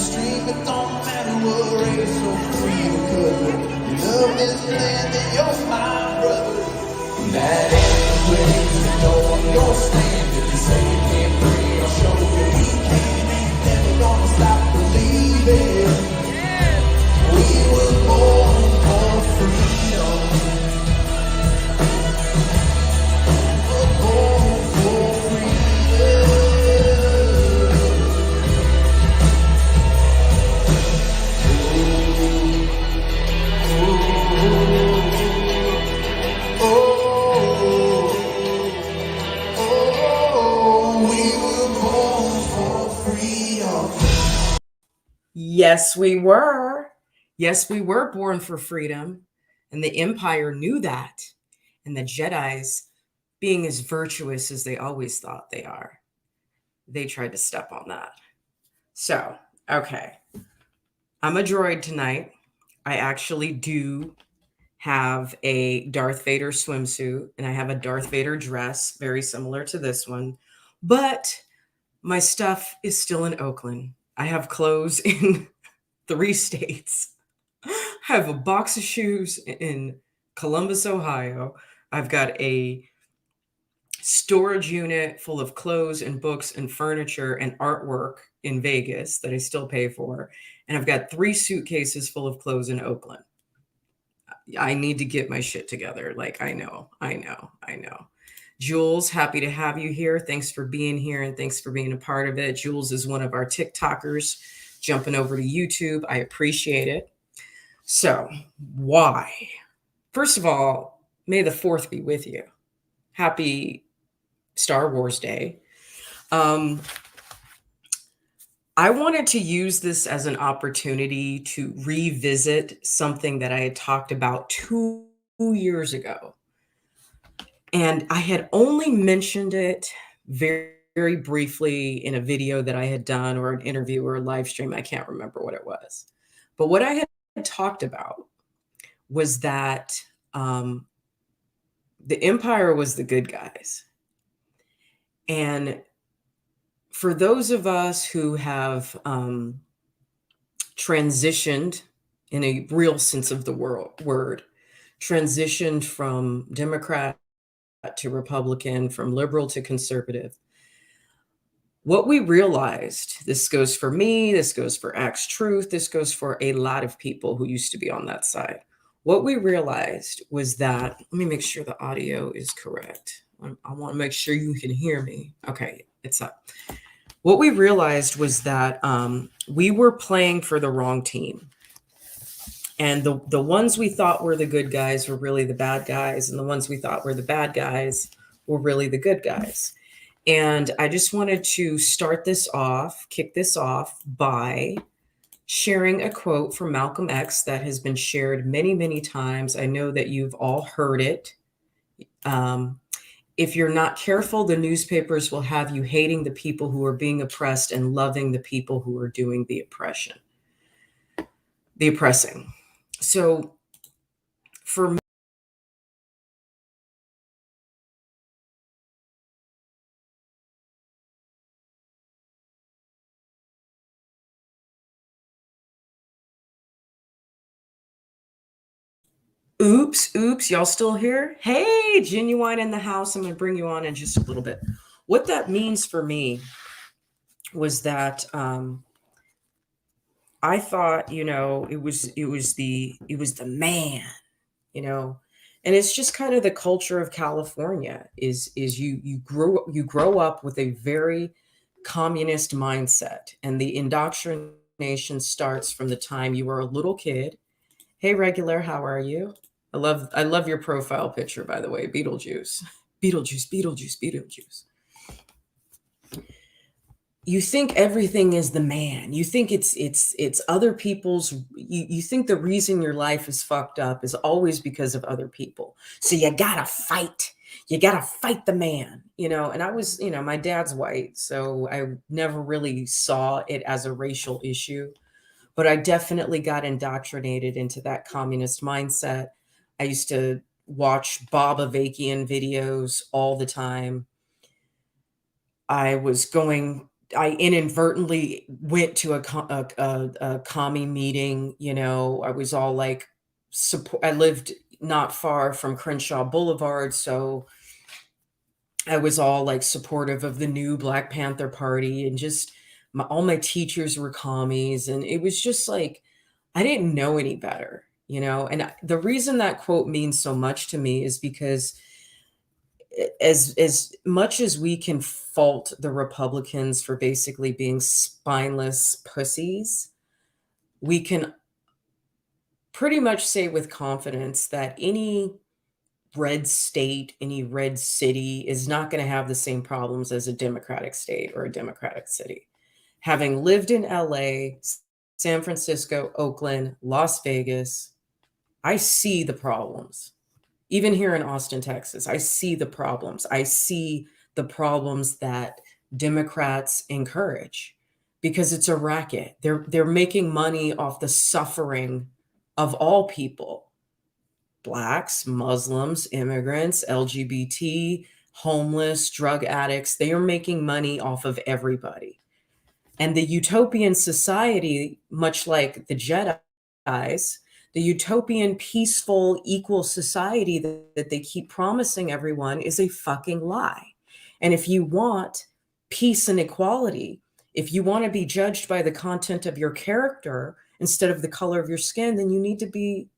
stream, it don't matter what race or creed or color. You love this land and you're my brother. That anyway, you know I'm your stand. If you say you can't breathe, I'll show you we can. Ain't never gonna stop believing. We were born for freedom. We're born for freedom. Yes, we were. Yes, we were born for freedom. And the Empire knew that. And the Jedis, being as virtuous as they always thought they are, they tried to step on that. So, okay. I'm a droid tonight. I actually do have a Darth Vader swimsuit and I have a Darth Vader dress, very similar to this one. But my stuff is still in Oakland. I have clothes in 3 states. I have a box of shoes in Columbus, Ohio. I've got a storage unit full of clothes and books and furniture and artwork in Vegas that I still pay for. And I've got 3 suitcases full of clothes in Oakland. I need to get my shit together. Like, I know. Jules, happy to have you here. Thanks for being here and thanks for being a part of it. Jules is one of our TikTokers jumping over to YouTube. I appreciate it. So, why? First of all, may the 4th be with you. Happy Star Wars Day. I wanted to use this as an opportunity to revisit something that I had talked about 2 years ago. And I had only mentioned it very, very briefly in a video that I had done or an interview or a live stream. I can't remember what it was. But what I had talked about was that the Empire was the good guys. And for those of us who have transitioned in a real sense of the word, transitioned from Democrat to Republican, from liberal to conservative, what we realized, this goes for me, this goes for Axe Truth, this goes for a lot of people who used to be on that side. What we realized was that, let me make sure the audio is correct. I want to make sure you can hear me. Okay, it's up. What we realized was that we were playing for the wrong team. And the ones we thought were the good guys were really the bad guys. And the ones we thought were the bad guys were really the good guys. And I just wanted to kick this off by sharing a quote from Malcolm X that has been shared many, many times. I know that you've all heard it. If you're not careful, the newspapers will have you hating the people who are being oppressed and loving the people who are doing the oppressing. So for me, oops, y'all still here? Hey, Genuine in the house. I'm going to bring you on in just a little bit. What that means for me was that I thought, it was the man, and it's just kind of the culture of California is you grow up with a very communist mindset, and the indoctrination starts from the time you were a little kid. Hey, regular, how are you? I love your profile picture, by the way. Beetlejuice. You think everything is the man. You think it's other people's. You think the reason your life is fucked up is always because of other people. So you gotta fight. You gotta fight the man. And I was, my dad's white, so I never really saw it as a racial issue. But I definitely got indoctrinated into that communist mindset. I used to watch Bob Avakian videos all the time. I I inadvertently went to a commie meeting. You know, I was all like, support. I lived not far from Crenshaw Boulevard, so I was all like supportive of the new Black Panther Party, and just all my teachers were commies, and it was just like I didn't know any better, you know. And the reason that quote means so much to me is because as much as we can fault the Republicans for basically being spineless pussies, we can pretty much say with confidence that any red state, any red city is not going to have the same problems as a Democratic state or a Democratic city. Having lived in LA, San Francisco, Oakland, Las Vegas, I see the problems. Even here in Austin, Texas, I see the problems. I see the problems that Democrats encourage because it's a racket. They're making money off the suffering of all people. Blacks, Muslims, immigrants, LGBT, homeless, drug addicts, they are making money off of everybody. And the utopian society, much like the Jedi's, the utopian, peaceful, equal society that they keep promising everyone is a fucking lie. And if you want peace and equality, if you want to be judged by the content of your character instead of the color of your skin, then you need to be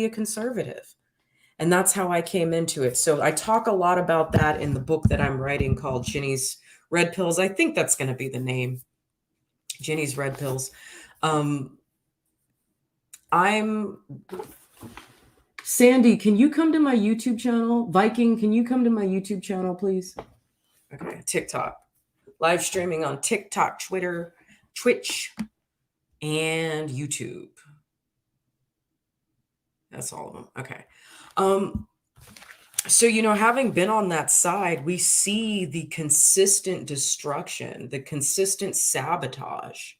a conservative. And that's how I came into it. So I talk a lot about that in the book that I'm writing called Ginny's Red Pills. I think that's going to be the name. Ginny's Red Pills. I'm Sandy, can you come to my YouTube channel? Viking, can you come to my YouTube channel, please? Okay, TikTok. Live streaming on TikTok, Twitter, Twitch, and YouTube. That's all of them. Okay. So, you know, having been on that side, we see the consistent destruction, the consistent sabotage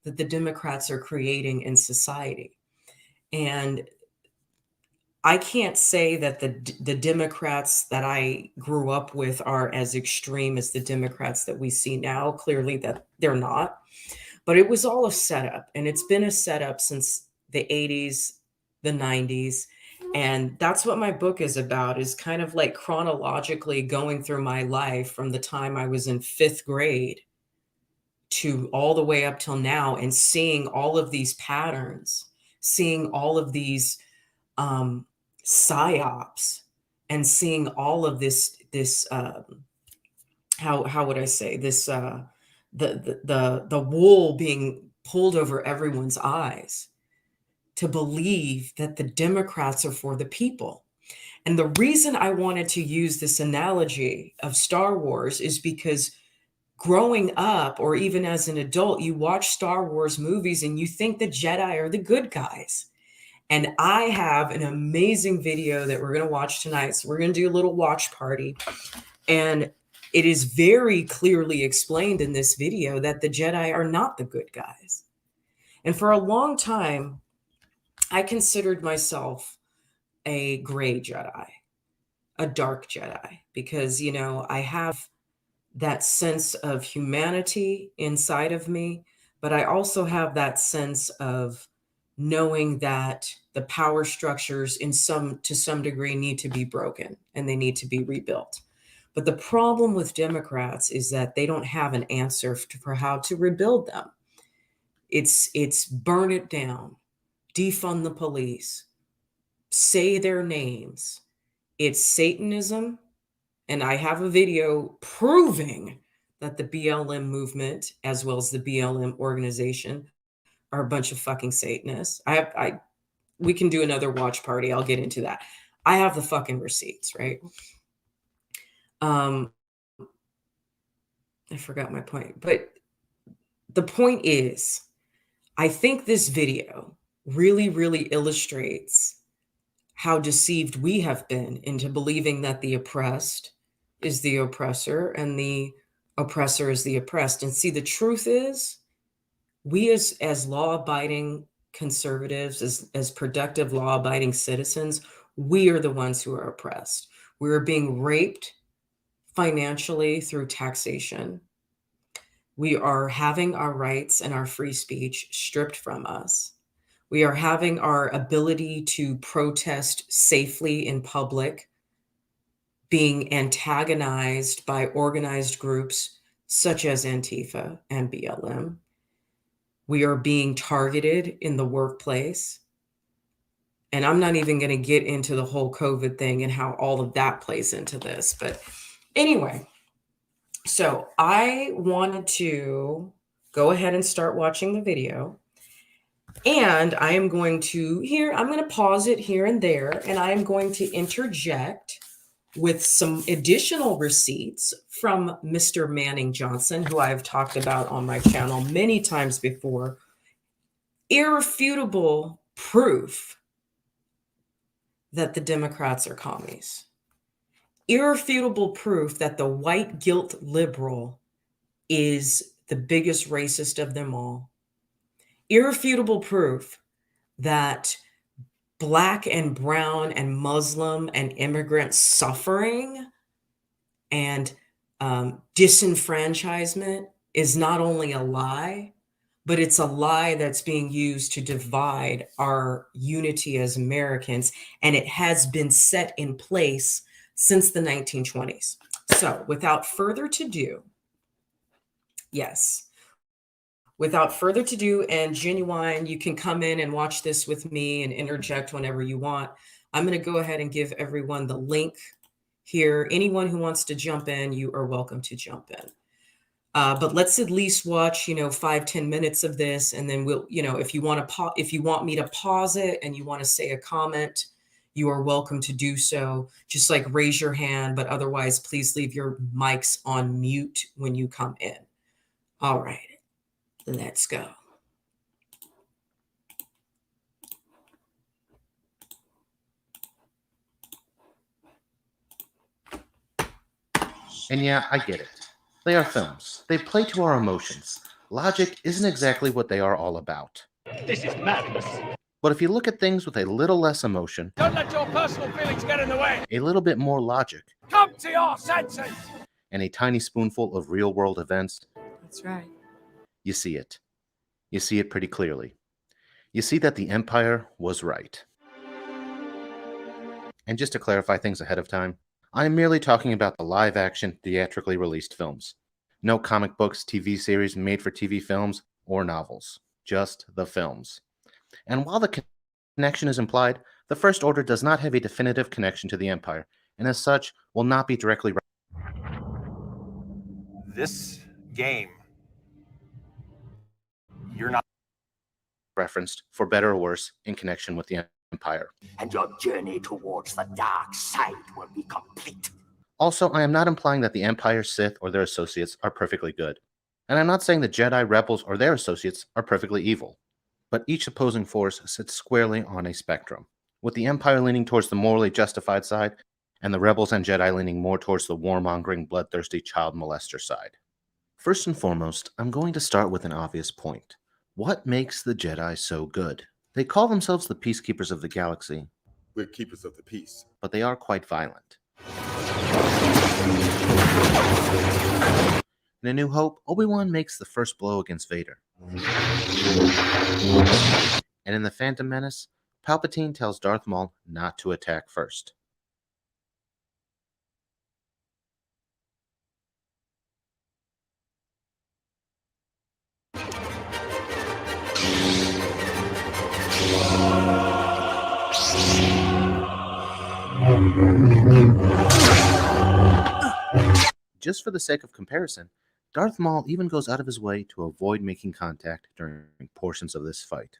that the Democrats are creating in society. And I can't say that the Democrats that I grew up with are as extreme as the Democrats that we see now. Clearly that they're not. But it was all a setup, and it's been a setup since the 80s, the 90s. And that's what my book is about, is kind of like chronologically going through my life from the time I was in 5th grade to all the way up till now, and seeing all of these patterns, seeing all of these psyops, and seeing all of this how would I say this the wool being pulled over everyone's eyes to believe that the Democrats are for the people. And the reason I wanted to use this analogy of Star Wars is because growing up, or even as an adult, you watch Star Wars movies and you think the Jedi are the good guys. And I have an amazing video that we're going to watch tonight. So we're going to do a little watch party. And it is very clearly explained in this video that the Jedi are not the good guys. And for a long time, I considered myself a gray Jedi, a dark Jedi, because, you know, I have that sense of humanity inside of me, but I also have that sense of knowing that the power structures to some degree need to be broken and they need to be rebuilt. But the problem with Democrats is that they don't have an answer for how to rebuild them. It's burn it down, defund the police, say their names. It's Satanism. And I have a video proving that the BLM movement, as well as the BLM organization, are a bunch of fucking Satanists. We can do another watch party. I'll get into that. I have the fucking receipts, right? I forgot my point, but the point is, I think this video really, really illustrates how deceived we have been into believing that the oppressed is the oppressor and the oppressor is the oppressed. And see, the truth is, we as law-abiding conservatives, as productive law-abiding citizens, we are the ones who are oppressed. We're being raped financially through taxation. We are having our rights and our free speech stripped from us. We are having our ability to protest safely in public being antagonized by organized groups such as Antifa and BLM. We are being targeted in the workplace. And I'm not even going to get into the whole COVID thing and how all of that plays into this. But anyway, so I wanted to go ahead and start watching the video. And I am going to I'm going to pause it here and there, and I am going to interject with some additional receipts from Mr. Manning Johnson, who I've talked about on my channel many times before. Irrefutable proof that the Democrats are commies. Irrefutable proof that the white guilt liberal is the biggest racist of them all. Irrefutable proof that Black and brown and Muslim and immigrant suffering and disenfranchisement is not only a lie, but it's a lie that's being used to divide our unity as Americans, and it has been set in place since the 1920s. So without further ado, and Genuine, you can come in and watch this with me and interject whenever you want. I'm going to go ahead and give everyone the link here. Anyone who wants to jump in, you are welcome to jump in. But let's at least watch, 5-10 minutes of this, and then we'll, if you want me to pause it and you want to say a comment, you are welcome to do so. Just like raise your hand, but otherwise, please leave your mics on mute when you come in. All right, let's go. And yeah, I get it. They are films. They play to our emotions. Logic isn't exactly what they are all about. This is madness. But if you look at things with a little less emotion, Don't let your personal feelings get in the way. a little bit more logic, Come to your senses. and a tiny spoonful of real-world events, That's right. you see it. You see it pretty clearly. You see that the Empire was right. And just to clarify things ahead of time, I am merely talking about the live-action, theatrically released films. No comic books, TV series, made-for-TV films, or novels. Just the films. And while the connection is implied, the First Order does not have a definitive connection to the Empire, and as such, will not be directly This game, you're not. referenced, for better or worse, in connection with the Empire. And your journey towards the dark side will be complete. Also, I am not implying that the Empire, Sith, or their associates are perfectly good. And I'm not saying the Jedi, Rebels, or their associates are perfectly evil. But each opposing force sits squarely on a spectrum, with the Empire leaning towards the morally justified side, and the Rebels and Jedi leaning more towards the warmongering, bloodthirsty child molester side. First and foremost, I'm going to start with an obvious point. What makes the Jedi so good? They call themselves the Peacekeepers of the Galaxy. We're keepers of the peace. But they are quite violent. In A New Hope, Obi-Wan makes the first blow against Vader. And in The Phantom Menace, Palpatine tells Darth Maul not to attack first. Just for the sake of comparison, Darth Maul even goes out of his way to avoid making contact during portions of this fight.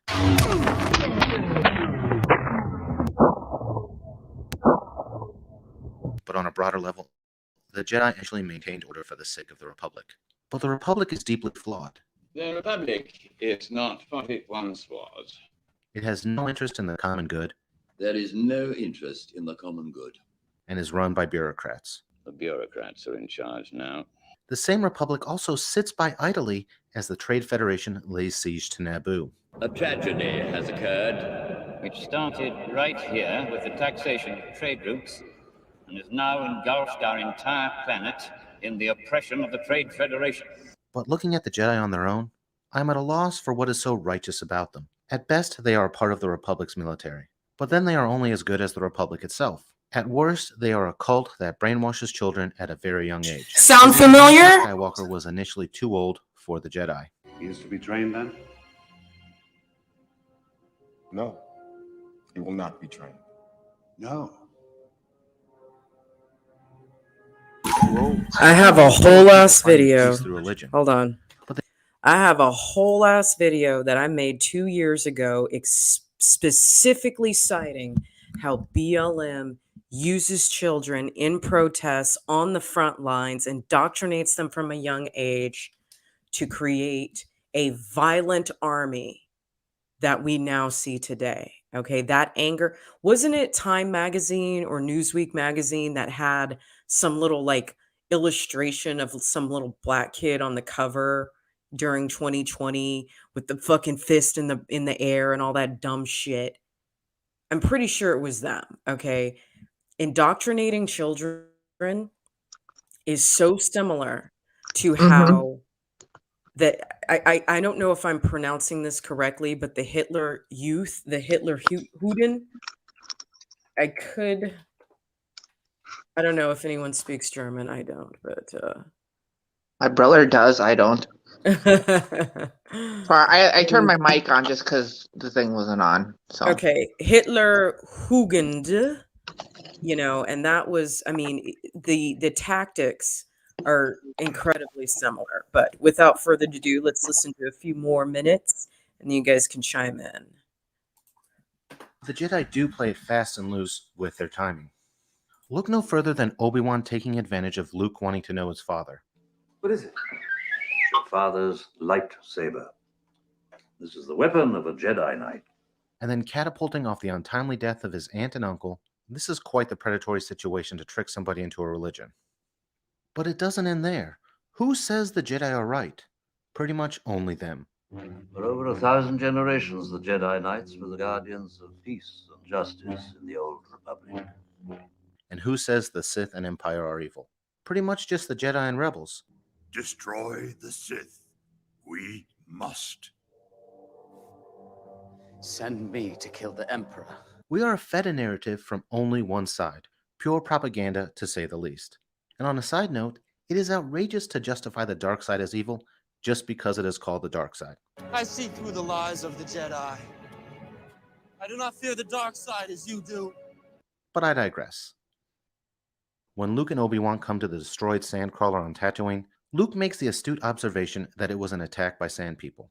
But on a broader level, the Jedi actually maintained order for the sake of the Republic. But the Republic is deeply flawed. The Republic is not what it once was. It has no interest in the common good. There is no interest in the common good. And is run by bureaucrats. The bureaucrats are in charge now. The same Republic also sits by idly as the Trade Federation lays siege to Naboo. A tragedy has occurred. Which started right here with the taxation of trade routes and has now engulfed our entire planet in the oppression of the Trade Federation. But looking at the Jedi on their own, I am at a loss for what is so righteous about them. At best, they are a part of the Republic's military, but then they are only as good as the Republic itself. At worst, they are a cult that brainwashes children at a very young age. Sound Anakin familiar? Skywalker was initially too old for the Jedi. He is to be trained then? No. He will not be trained. No. I have a whole ass video. Peace through religion. Hold on. I have a whole ass video that I made 2 years ago specifically citing how BLM uses children in protests on the front lines, indoctrinates them from a young age to create a violent army that we now see today. Okay, that anger, wasn't it Time magazine or Newsweek magazine that had some little like illustration of some little black kid on the cover during 2020 with the fucking fist in the air and all that dumb shit? I'm pretty sure it was them. Okay, indoctrinating children is so similar to how that I don't know if I'm pronouncing this correctly, but the Hitler Youth, the Hitler Juden, I don't know if anyone speaks German. I don't, but My brother does. I don't. okay, I turned my mic on just because the thing wasn't on. So Hitler Jugend, and that was, I mean, the tactics are incredibly similar. But without further ado, let's listen to a few more minutes, and you guys can chime in. The Jedi do play it fast and loose with their timing. Look no further than Obi-Wan taking advantage of Luke wanting to know his father. What is it? Your father's lightsaber. This is the weapon of a Jedi Knight. And then catapulting off the untimely death of his aunt and uncle. This is quite the predatory situation to trick somebody into a religion. But it doesn't end there. Who says the Jedi are right? Pretty much only them. For over 1,000 generations, the Jedi Knights were the guardians of peace and justice in the Old Republic. And who says the Sith and Empire are evil? Pretty much just the Jedi and rebels. Destroy the Sith. We must. Send me to kill the Emperor. We are fed a narrative from only one side. Pure propaganda, to say the least. And on a side note, it is outrageous to justify the dark side as evil just because it is called the dark side. I see through the lies of the Jedi. I do not fear the dark side as you do. But I digress. When Luke and Obi-Wan come to the destroyed sandcrawler on Tatooine, Luke makes the astute observation that it was an attack by sand people.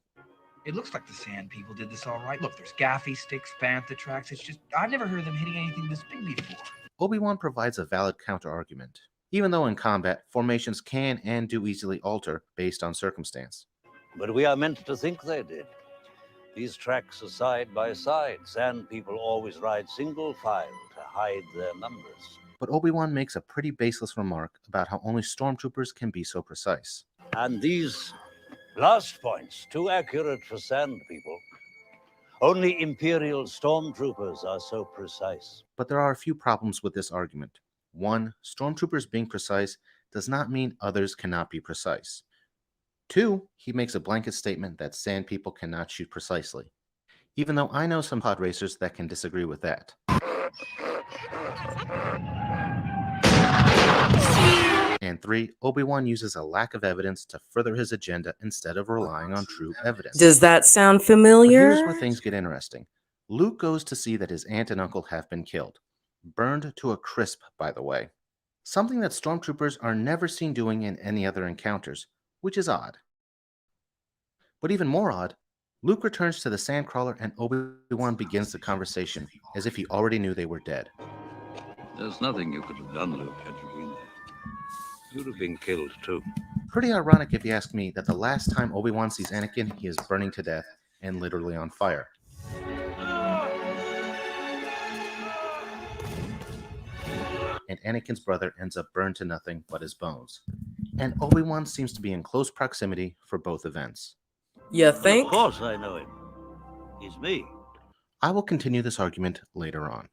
It looks like the sand people did this all right. Look, there's gaffy sticks, bantha tracks. It's just, I've never heard of them hitting anything this big before. Obi-Wan provides a valid counter-argument, even though in combat, formations can and do easily alter based on circumstance. But we are meant to think they did. These tracks are side by side. Sand people always ride single file to hide their numbers. But Obi-Wan makes a pretty baseless remark about how only stormtroopers can be so precise. And these last points, too accurate for sand people. Only Imperial stormtroopers are so precise. But there are a few problems with this argument. One, stormtroopers being precise does not mean others cannot be precise. Two, he makes a blanket statement that sand people cannot shoot precisely. Even though I know some pod racers that can disagree with that. And three, Obi-Wan uses a lack of evidence to further his agenda instead of relying on true evidence. Does that sound familiar? But here's where things get interesting. Luke goes to see that his aunt and uncle have been killed. Burned to a crisp, by the way. Something that stormtroopers are never seen doing in any other encounters, which is odd. But even more odd, Luke returns to the sandcrawler and Obi-Wan begins the conversation as if he already knew they were dead. There's nothing you could have done, Luke, had you been there. You'd have been killed, too. Pretty ironic, if you ask me, that the last time Obi-Wan sees Anakin, he is burning to death and literally on fire. And Anakin's brother ends up burned to nothing but his bones. And Obi-Wan seems to be in close proximity for both events. You think? Of course I know him. He's me. I will continue this argument later on.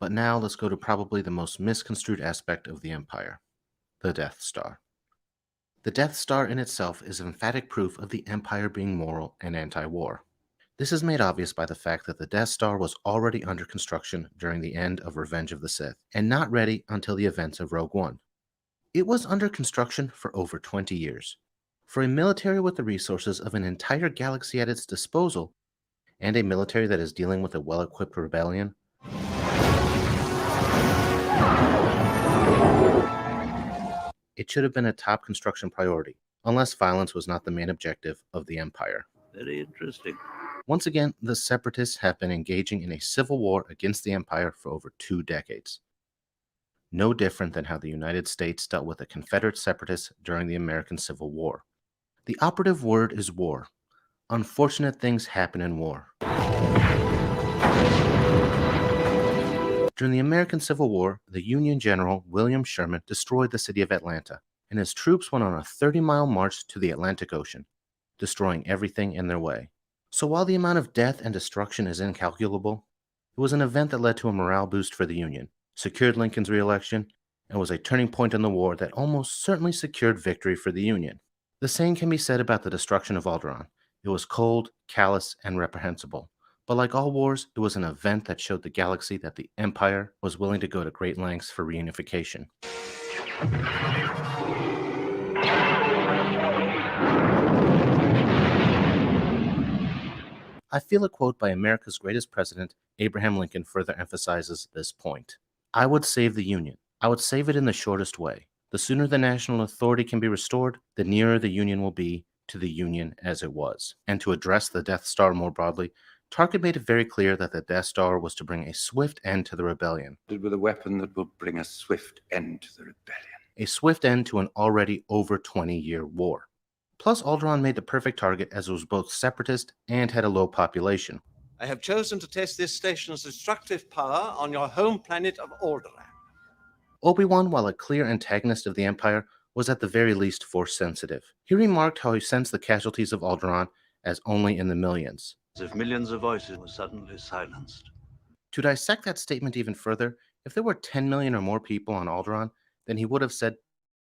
But now let's go to probably the most misconstrued aspect of the Empire. The Death Star. The Death Star in itself is emphatic proof of the Empire being moral and anti-war. This is made obvious by the fact that the Death Star was already under construction during the end of Revenge of the Sith, and not ready until the events of Rogue One. It was under construction for over 20 years. For a military with the resources of an entire galaxy at its disposal, and a military that is dealing with a well-equipped rebellion, it should have been a top construction priority, unless violence was not the main objective of the Empire. Very interesting. Once again, the Separatists have been engaging in a civil war against the Empire for over 2 decades. No different than how the United States dealt with the Confederate Separatists during the American Civil War. The operative word is war. Unfortunate things happen in war. During the American Civil War, the Union General William Sherman destroyed the city of Atlanta, and his troops went on a 30-mile march to the Atlantic Ocean, destroying everything in their way. So while the amount of death and destruction is incalculable, it was an event that led to a morale boost for the Union, secured Lincoln's re-election, and was a turning point in the war that almost certainly secured victory for the Union. The same can be said about the destruction of Alderaan. It was cold, callous, and reprehensible. But like all wars, it was an event that showed the galaxy that the Empire was willing to go to great lengths for reunification. I feel a quote by America's greatest president, Abraham Lincoln, further emphasizes this point. I would save the Union. I would save it in the shortest way. The sooner the national authority can be restored, the nearer the Union will be to the Union as it was. And to address the Death Star more broadly, Tarkin made it very clear that the Death Star was to bring a swift end to the rebellion. With a weapon that will bring a swift end to the rebellion. A swift end to an already over 20-year war. Plus, Alderaan made the perfect target as it was both separatist and had a low population. I have chosen to test this station's destructive power on your home planet of Alderaan. Obi-Wan, while a clear antagonist of the Empire, was at the very least Force-sensitive. He remarked how he sensed the casualties of Alderaan as only in the millions. As if millions of voices were suddenly silenced. To dissect that statement even further, if there were 10 million or more people on Alderaan, then he would have said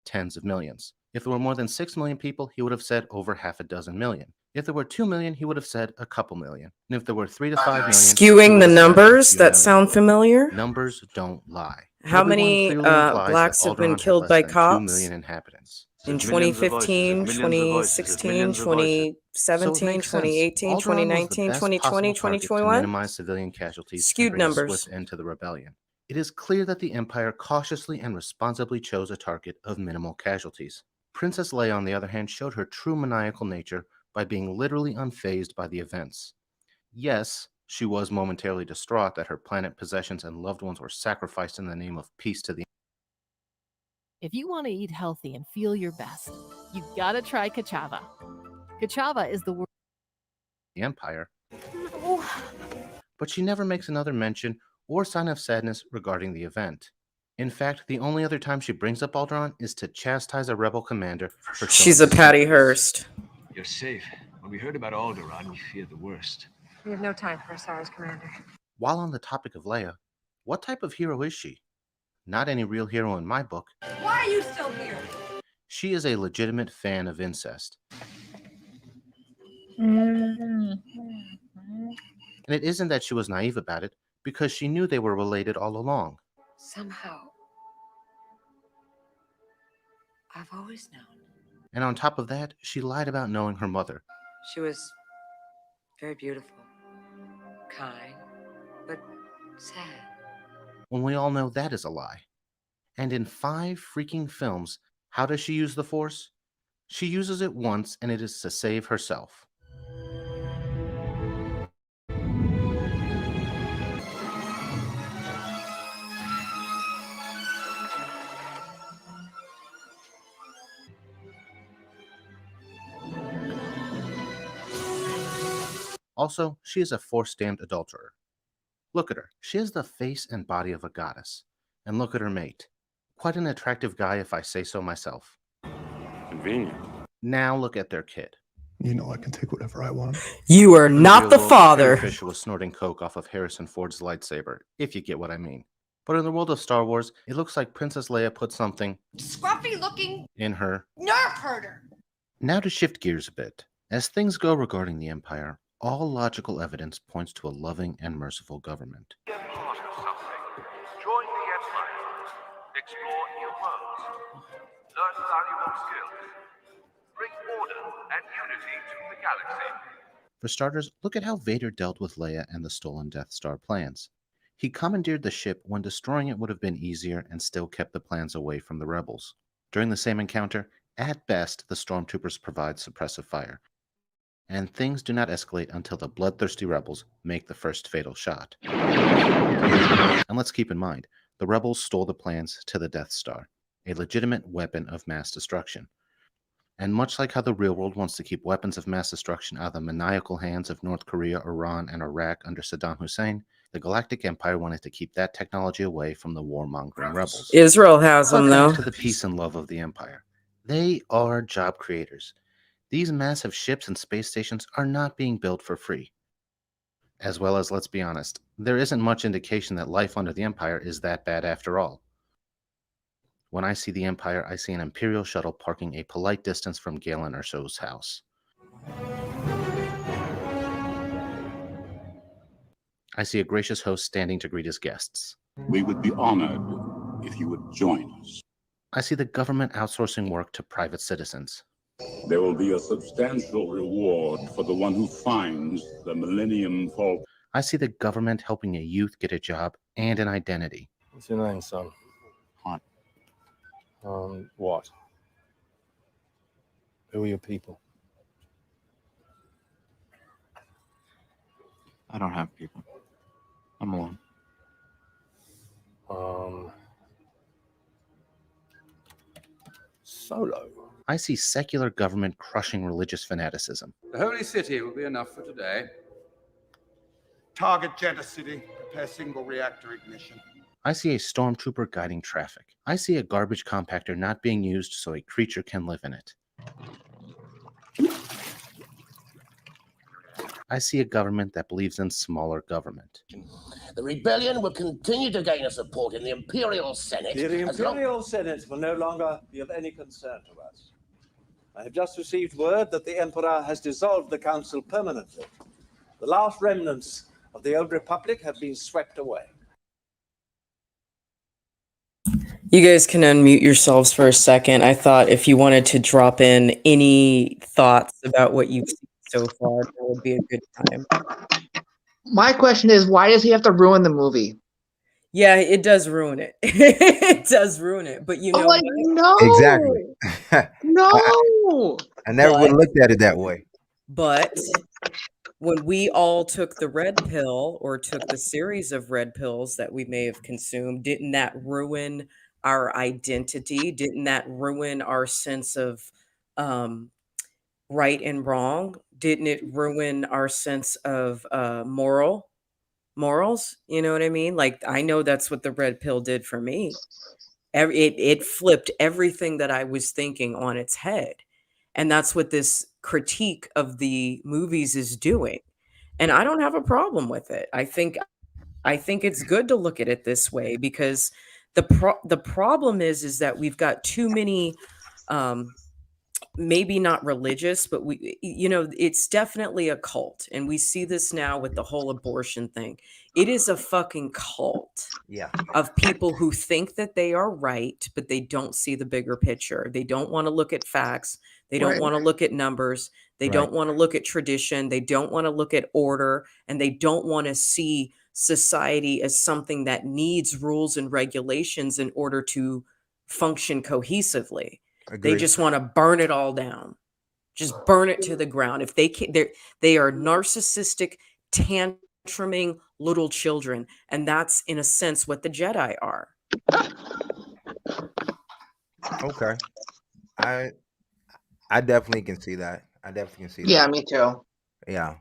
tens of millions. If there were more than 6 million people, he would have said over half a dozen million. If there were 2 million, he would have said a couple million. And if there were 3 to 5 million... Skewing the numbers that sound familiar? Numbers don't lie. How many blacks have been killed by cops? 2 million inhabitants. In 2015, 2016, 2017, 2018, 2019, 2020, 2021? Minimize civilian casualties. Skewed numbers. Swift end to the rebellion. It is clear that the Empire cautiously and responsibly chose a target of minimal casualties. Princess Leia, on the other hand, showed her true maniacal nature by being literally unfazed by the events. Yes, she was momentarily distraught that her planet, possessions, and loved ones were sacrificed in the name of peace to the... If you want to eat healthy and feel your best, you've got to try Kachava. Kachava is the Empire. No. But she never makes another mention or sign of sadness regarding the event. In fact, the only other time she brings up Alderaan is to chastise a rebel commander for... She's a Patty Hearst. You're safe. When we heard about Alderaan, we feared the worst. We have no time for SARS, Commander. While on the topic of Leia, what type of hero is she? Not any real hero in my book. Why are you still here? She is a legitimate fan of incest. Mm-hmm. And it isn't that she was naive about it, because she knew they were related all along. Somehow, I've always known. And on top of that, she lied about knowing her mother. She was very beautiful, kind, but sad. When we all know that is a lie. And in 5 freaking films, how does she use the Force? She uses it once, and it is to save herself. Also, she is a Force-damned adulterer. Look at her. She has the face and body of a goddess. And look at her mate. Quite an attractive guy, if I say so myself. Convenient. Now look at their kid. You know I can take whatever I want. You are not the father. Fisher was snorting coke off of Harrison Ford's lightsaber, if you get what I mean. But in the world of Star Wars, it looks like Princess Leia put something Scruffy-looking in her nerf herder. Now to shift gears a bit. As things go regarding the Empire, all logical evidence points to a loving and merciful government. Join the Empire. Explore new worlds. Learn valuable skills. Bring order and unity to the galaxy. For starters, look at how Vader dealt with Leia and the stolen Death Star plans. He commandeered the ship when destroying it would have been easier and still kept the plans away from the rebels. During the same encounter, at best, the stormtroopers provide suppressive fire, and things do not escalate until the bloodthirsty rebels make the first fatal shot. And let's keep in mind, the rebels stole the plans to the Death Star, a legitimate weapon of mass destruction. And much like how the real world wants to keep weapons of mass destruction out of the maniacal hands of North Korea, Iran, and Iraq under Saddam Hussein, the Galactic Empire wanted to keep that technology away from the warmongering rebels. Israel has them, Welcome though. to the peace and love of the Empire. They are job creators. These massive ships and space stations are not being built for free. As well as, let's be honest, there isn't much indication that life under the Empire is that bad after all. When I see the Empire, I see an Imperial shuttle parking a polite distance from Galen Erso's house. I see a gracious host standing to greet his guests. We would be honored if you would join us. I see the government outsourcing work to private citizens. There will be a substantial reward for the one who finds the Millennium Falcon. I see the government helping a youth get a job and an identity. What's your name, son? Hunt. What? Who are your people? I don't have people. I'm alone. Solo. I see secular government crushing religious fanaticism. The holy city will be enough for today. Target Jeddah City. Prepare single reactor ignition. I see a stormtrooper guiding traffic. I see a garbage compactor not being used so a creature can live in it. I see a government that believes in smaller government. The rebellion will continue to gain support in the Imperial Senate. The Imperial Senate will no longer be of any concern to us. I have just received word that the Emperor has dissolved the Council permanently. The last remnants of the old Republic have been swept away. You guys can unmute yourselves for a second. I thought if you wanted to drop in any thoughts about what you've seen so far, that would be a good time. My question is, why does he have to ruin the movie? Yeah, it does ruin it. It does ruin it. But you know, like, no, Exactly. no. I never would have looked at it that way. But when we all took the red pill or took the series of red pills that we may have consumed, didn't that ruin our identity? Didn't that ruin our sense of right and wrong? Didn't it ruin our sense of morals? You know what I mean? Like, I know that's what the red pill did for me. It flipped everything that I was thinking on its head. And that's what this critique of the movies is doing. And I don't have a problem with it. I think it's good to look at it this way, because the problem is that we've got too many maybe not religious, but it's definitely a cult. And we see this now with the whole abortion thing. It is a fucking cult of people who think that they are right, but they don't see the bigger picture. They don't want to look at facts. They don't want to look at numbers. They don't want to look at tradition. They don't want to look at order. And they don't want to see society as something that needs rules and regulations in order to function cohesively. They just want to burn it all down. Just burn it to the ground. If they can, they are narcissistic, tantruming little children, and that's in a sense what the Jedi are. Okay, I definitely can see that. I definitely can see that. Yeah, me too. Yeah,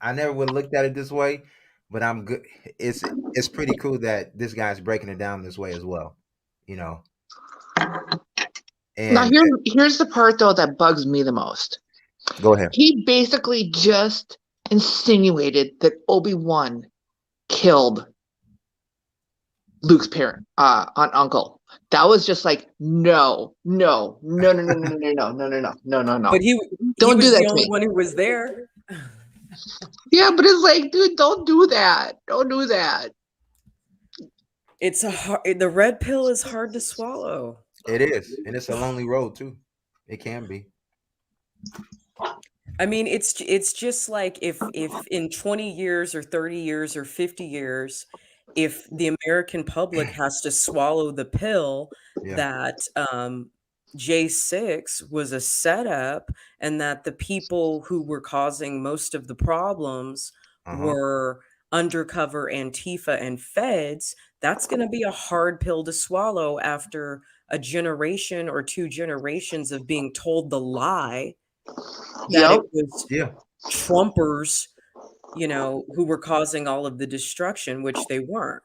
I never would have looked at it this way, but I'm good. It's pretty cool that this guy's breaking it down this way as well. And Now here's the part though that bugs me the most. Go ahead. He basically just insinuated that Obi-Wan killed Luke's parent, aunt, uncle. That was just like, no. But he Don't was do that the to only me. one who was there. Yeah, but it's like, dude, don't do that. Don't do that. It's the red pill is hard to swallow. It is, and it's a lonely road too. It can be. I mean, it's just like if in 20 years or 30 years or 50 years, if the American public has to swallow the pill Yeah. that J6 was a setup and that the people who were causing most of the problems were undercover Antifa and feds, that's going to be a hard pill to swallow after a generation or two generations of being told the lie that it was Trumpers, who were causing all of the destruction, which they weren't.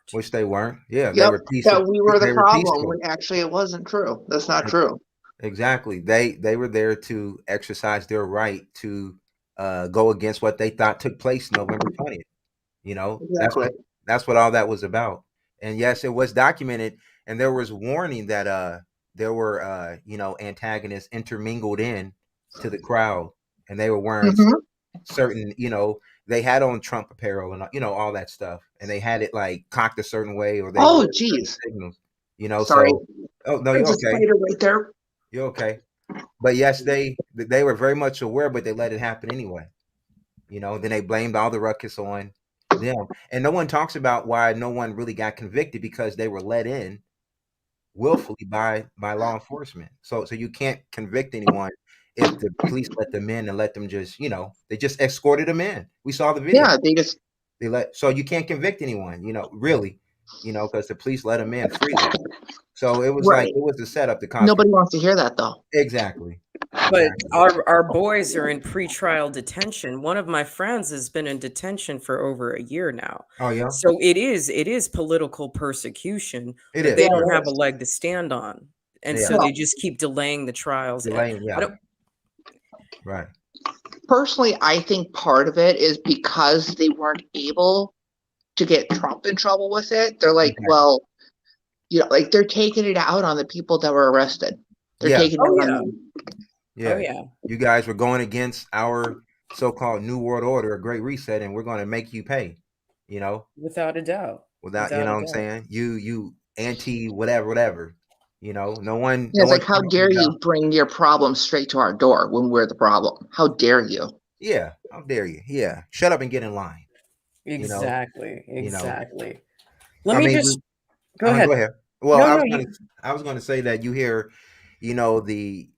Yeah, they Yep, were peaceful. that we were the They were problem peaceful. when actually it wasn't true. That's not true. Exactly. They were there to exercise their right to go against what they thought took place November 20th. Exactly. That's what all that was about. And yes, it was documented, and there was warning that there were antagonists intermingled in to the crowd, and they were wearing certain they had on Trump apparel and all that stuff, and they had it like cocked a certain way, or they Oh, geez. signals. Sorry. So oh no, There's you're a okay. spider right there. You're okay. But yes, they were very much aware, but they let it happen anyway. Then they blamed all the ruckus on them, and no one talks about why no one really got convicted, because they were let in willfully by law enforcement. So you can't convict anyone if the police let them in and let them just they just escorted them in. We saw the video. Yeah, So you can't convict anyone, really, because the police let them in freely. So it was like it was the setup to Nobody wants to hear that though. Exactly. But our boys are in pretrial detention. One of my friends has been in detention for over a year now. Oh yeah. So it is political persecution, It but is. they don't have a leg to stand on. And so Yeah. they just keep delaying the trials. Right. Personally, I think part of it is because they weren't able to get Trump in trouble with it. They're like, well, like they're taking it out on the people that were arrested. They're taking it out on them. Yeah. Oh, yeah. You guys were going against our so-called New World Order, a Great Reset, and we're going to make you pay. Without a doubt. Without what I'm saying? You anti whatever. No one. Yeah, it's like, how dare you bring your problem straight to our door when we're the problem? How dare you? Yeah, how dare you? Yeah, shut up and get in line. Exactly. Exactly. Go ahead. Go ahead. Well, No, I was going to say that you hear, the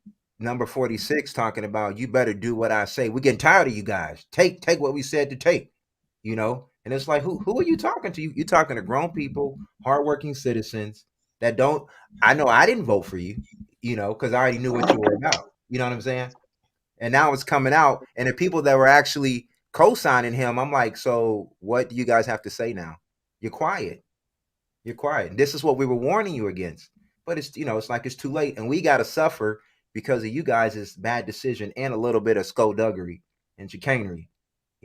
number 46 talking about, you better do what I say. We're getting tired of you guys. Take what we said to take. And it's like, who are you talking to? You're talking to grown people, hardworking citizens that don't. I know I didn't vote for you, because I already knew what you were about. You know what I'm saying? And now it's coming out, and the people that were actually co-signing him, I'm like, so what do you guys have to say now? You're quiet. You're quiet. This is what we were warning you against. But it's it's like it's too late, and we got to suffer because of you guys' bad decision and a little bit of skullduggery and chicanery.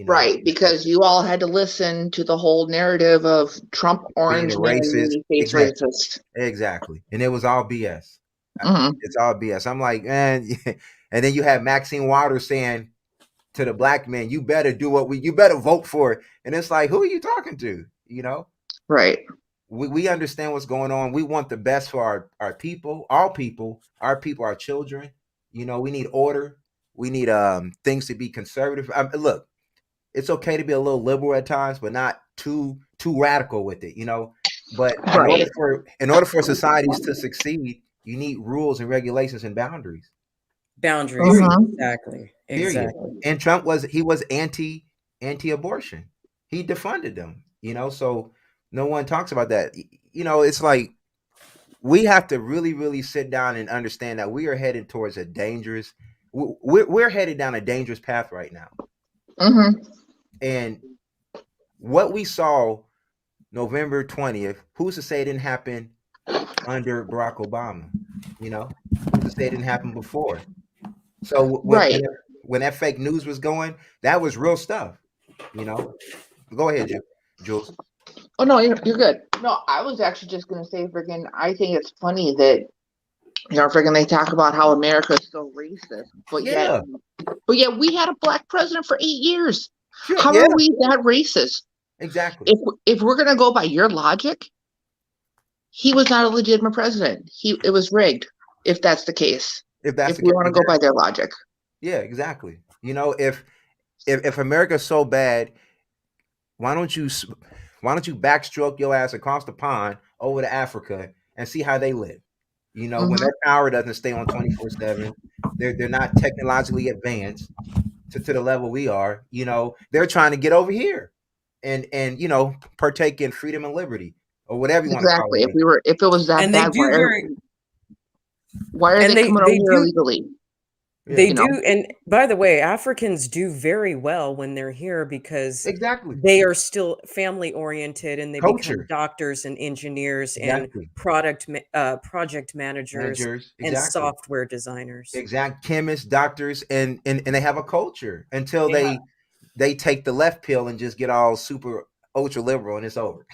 Right, because you all had to listen to the whole narrative of Trump orange man, face racist. Exactly. And it was all BS. It's all BS. I'm like, man, and then you have Maxine Waters saying to the black men, you better do you better vote for it. And it's like, who are you talking to? Right. We understand what's going on. We want the best for our people, our children. We need order. We need things to be conservative. Look, it's okay to be a little liberal at times, but not too radical with it, But in order for societies to succeed, you need rules and regulations and boundaries. Boundaries, exactly. And Trump was anti-abortion. He defunded them, So no one talks about that. It's like we have to really, really sit down and understand that we are headed towards a dangerous. We're headed down a dangerous path right now. And what we saw November 20th, who's to say it didn't happen under Barack Obama? Who's to say it didn't happen before? So when that fake news was going, that was real stuff. Go ahead, Jules. Oh no, you're good. No, I was actually just gonna say, freaking, I think it's funny that freaking they talk about how America is so racist, but Yeah, yet we had a black president for 8 years. sure. How Yeah, are we that racist? exactly. If we're gonna go by your logic, he was not a legitimate president. It was rigged. If that's the case, If that's if the we case, want to go by their logic, yeah, exactly. If America's so bad, why don't you backstroke your ass across the pond over to Africa and see how they live? When their power doesn't stay on 24/7, they're not technologically advanced to the level we are. They're trying to get over here and partake in freedom and liberty or whatever you want to call exactly. it. If it was that And they bad, do very, why are and they coming over they here do illegally? They You do, know, and by the way, Africans do very well when they're here because Exactly. they are still family oriented and they become Culture. doctors and engineers and Exactly. project managers Managers. and Exactly. software designers. Exact chemists, doctors, and they have a culture until Yeah. they take the left pill and just get all super ultra liberal and it's over.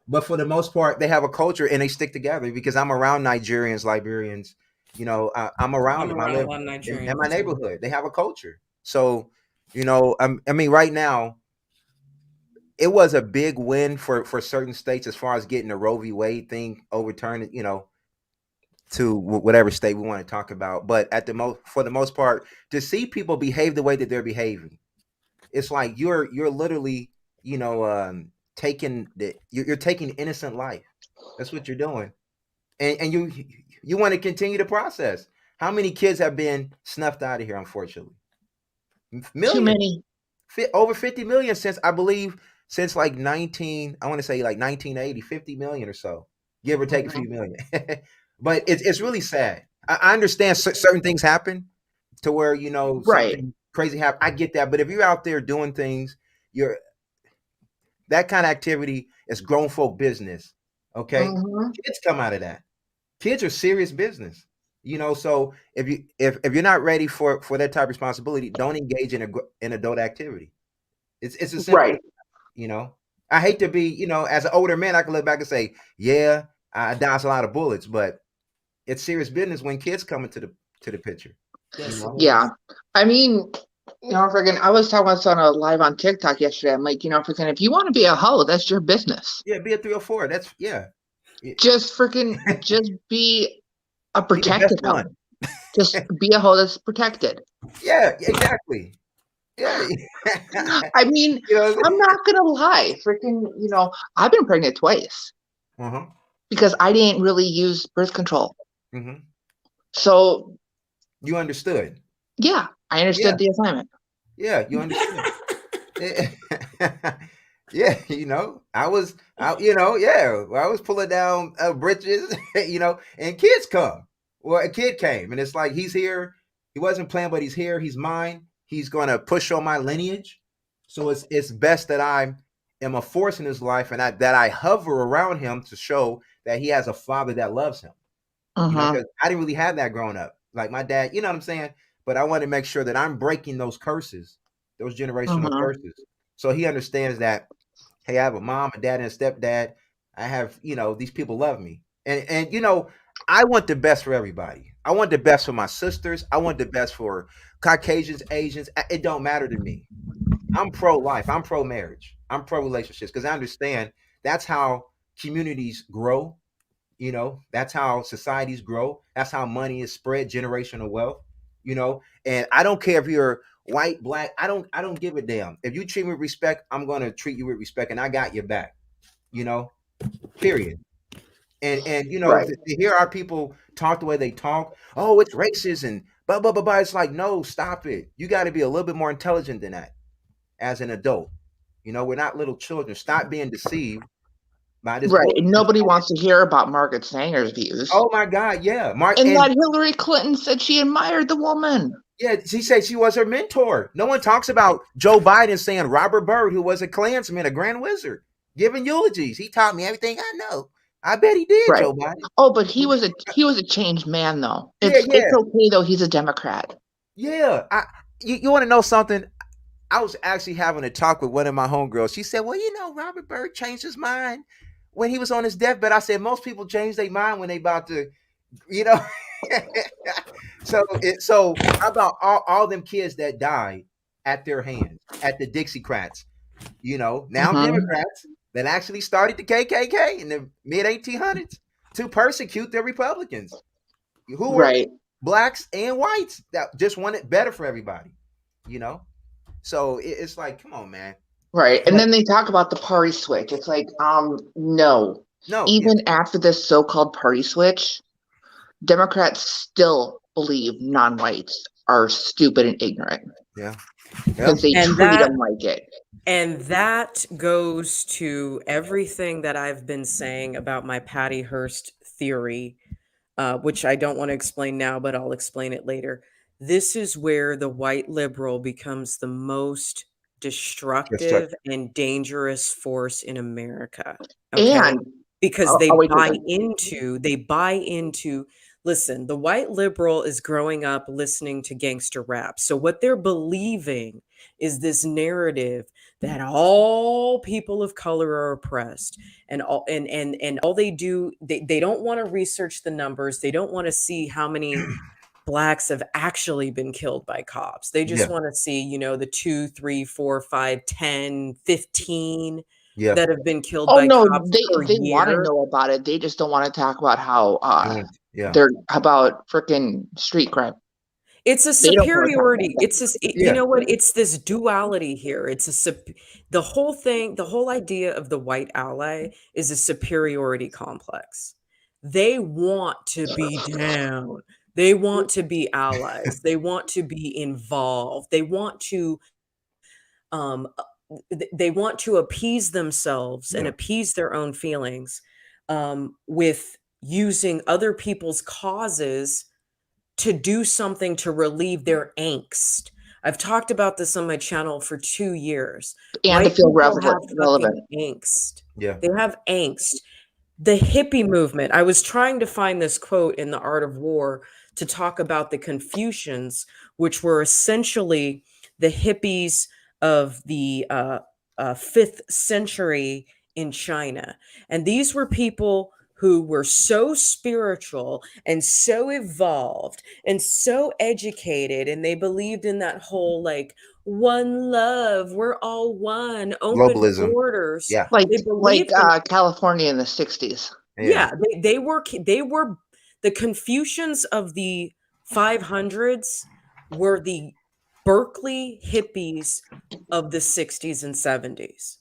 But for the most part, they have a culture and they stick together because I'm around Nigerians, Liberians. I'm around I'm them. I around a live lot of in my Nigerians too. neighborhood. They have a culture. So, I mean, right now, it was a big win for certain states as far as getting the Roe v. Wade thing overturned. To whatever state we want to talk about. But for the most part, to see people behave the way that they're behaving, it's like you're literally, taking you're taking innocent life. That's what you're doing, and you want to continue the process. How many kids have been snuffed out of here? Unfortunately, too millions, many. over 50 million since I believe since like 19. I want to say like 1980, 50 million or so, give or take a few million. But it's really sad. I understand certain things happen to where Right. something crazy happen. I get that, but if you're out there doing things, that kind of activity is grown folk business. Okay, kids come out of that. Kids are serious business. So if you're not ready for that type of responsibility, don't engage in adult activity. It's as simple as Right. that. I hate to be as an older man, I can look back and say, yeah, I dodged a lot of bullets, but it's serious business when kids come into the picture. Yeah. I mean, freaking, I was talking about on a live on TikTok yesterday. I'm like, freaking, if you want to be a hoe, that's your business. Yeah, be a 304. That's Just be a be the best protected hoe. one. Just be a hoe that's protected. Yeah, exactly. Yeah. I mean, I'm not gonna lie, freaking, I've been pregnant twice because I didn't really use birth control. So you understood. Yeah, I understood the assignment. Yeah, you understood. Yeah, I was pulling down britches, and kids come. Well, a kid came, and it's like he's here. He wasn't planned, but he's here. He's mine. He's gonna push on my lineage. So it's best that I am a force in his life, and that I hover around him to show that he has a father that loves him. Because I didn't really have that growing up. Like my dad, you know what I'm saying? But I want to make sure that I'm breaking those curses, those generational curses. So he understands that, hey, I have a mom, a dad, and a stepdad. I have, these people love me. And I want the best for everybody. I want the best for my sisters. I want the best for Caucasians, Asians. It don't matter to me. I'm pro-life. I'm pro-marriage. I'm pro-relationships because I understand that's how communities grow. That's how societies grow. That's how money is spread, generational wealth. And I don't care if you're white, black. I don't give a damn. If you treat me with respect, I'm gonna treat you with respect, and I got your back. Period. And Right. to hear our people talk the way they talk, oh, it's racist and blah blah blah blah. It's like, no, stop it. You got to be a little bit more intelligent than that as an adult. We're not little children. Stop being deceived by this Right. bullshit. And nobody wants to hear about Margaret Sanger's views. Oh my God, yeah. And that Hillary Clinton said she admired the woman. Yeah, she said she was her mentor. No one talks about Joe Biden saying Robert Byrd, who was a Klansman, a Grand Wizard, giving eulogies. He taught me everything I know. I bet he did, Right. Joe Biden. Oh, but he was a changed man, though. It's okay though. He's a Democrat. Yeah. You want to know something? I was actually having a talk with one of my homegirls. She said, well, you know, Robert Byrd changed his mind when he was on his deathbed. I said, most people change their mind when they about to, you know. So how about all them kids that died at their hands, at the Dixiecrats, you know, now Democrats that actually started the KKK in the mid 1800s to persecute the Republicans who were blacks and whites that just wanted better for everybody, you know? So it's like, come on, man. Right. And then they talk about the party switch. It's like, no. Even after this so-called party switch, Democrats still believe non-whites are stupid and ignorant. Yeah. Because they treat them like it. And that goes to everything that I've been saying about my Patty Hearst theory, which I don't want to explain now, but I'll explain it later. This is where the white liberal becomes the most destructive and dangerous force in America. Okay. And because they buy into, listen, the white liberal is growing up listening to gangster rap. So what they're believing is this narrative that all people of color are oppressed, and all they do, they don't want to research the numbers. They don't want to see how many blacks have actually been killed by cops. They just want to see, you know, the 2, 3, 4, 5, 10, 15 that have been killed by cops per they want to year. know about it. They just don't want to talk about how they're about freaking street crime. It's a superiority. It's you know what? It's this duality here. It's the whole thing, the whole idea of the white ally is a superiority complex. They want to be down. They want to be allies. They want to be involved. They want to appease themselves and appease their own feelings with using other people's causes to do something to relieve their angst. I've talked about this on my channel for 2 years. And to feel relevant. Angst. Yeah. They have angst. The hippie movement. I was trying to find this quote in The Art of War to talk about the Confucians, which were essentially the hippies of the 5th century in China. And these were people who were so spiritual and so evolved and so educated, and they believed in that whole like one love, we're all one, open Globalism. borders. Yeah. Like California in the 60s. Yeah, they were the Confucians of the 500s were the Berkeley hippies of the 60s and 70s.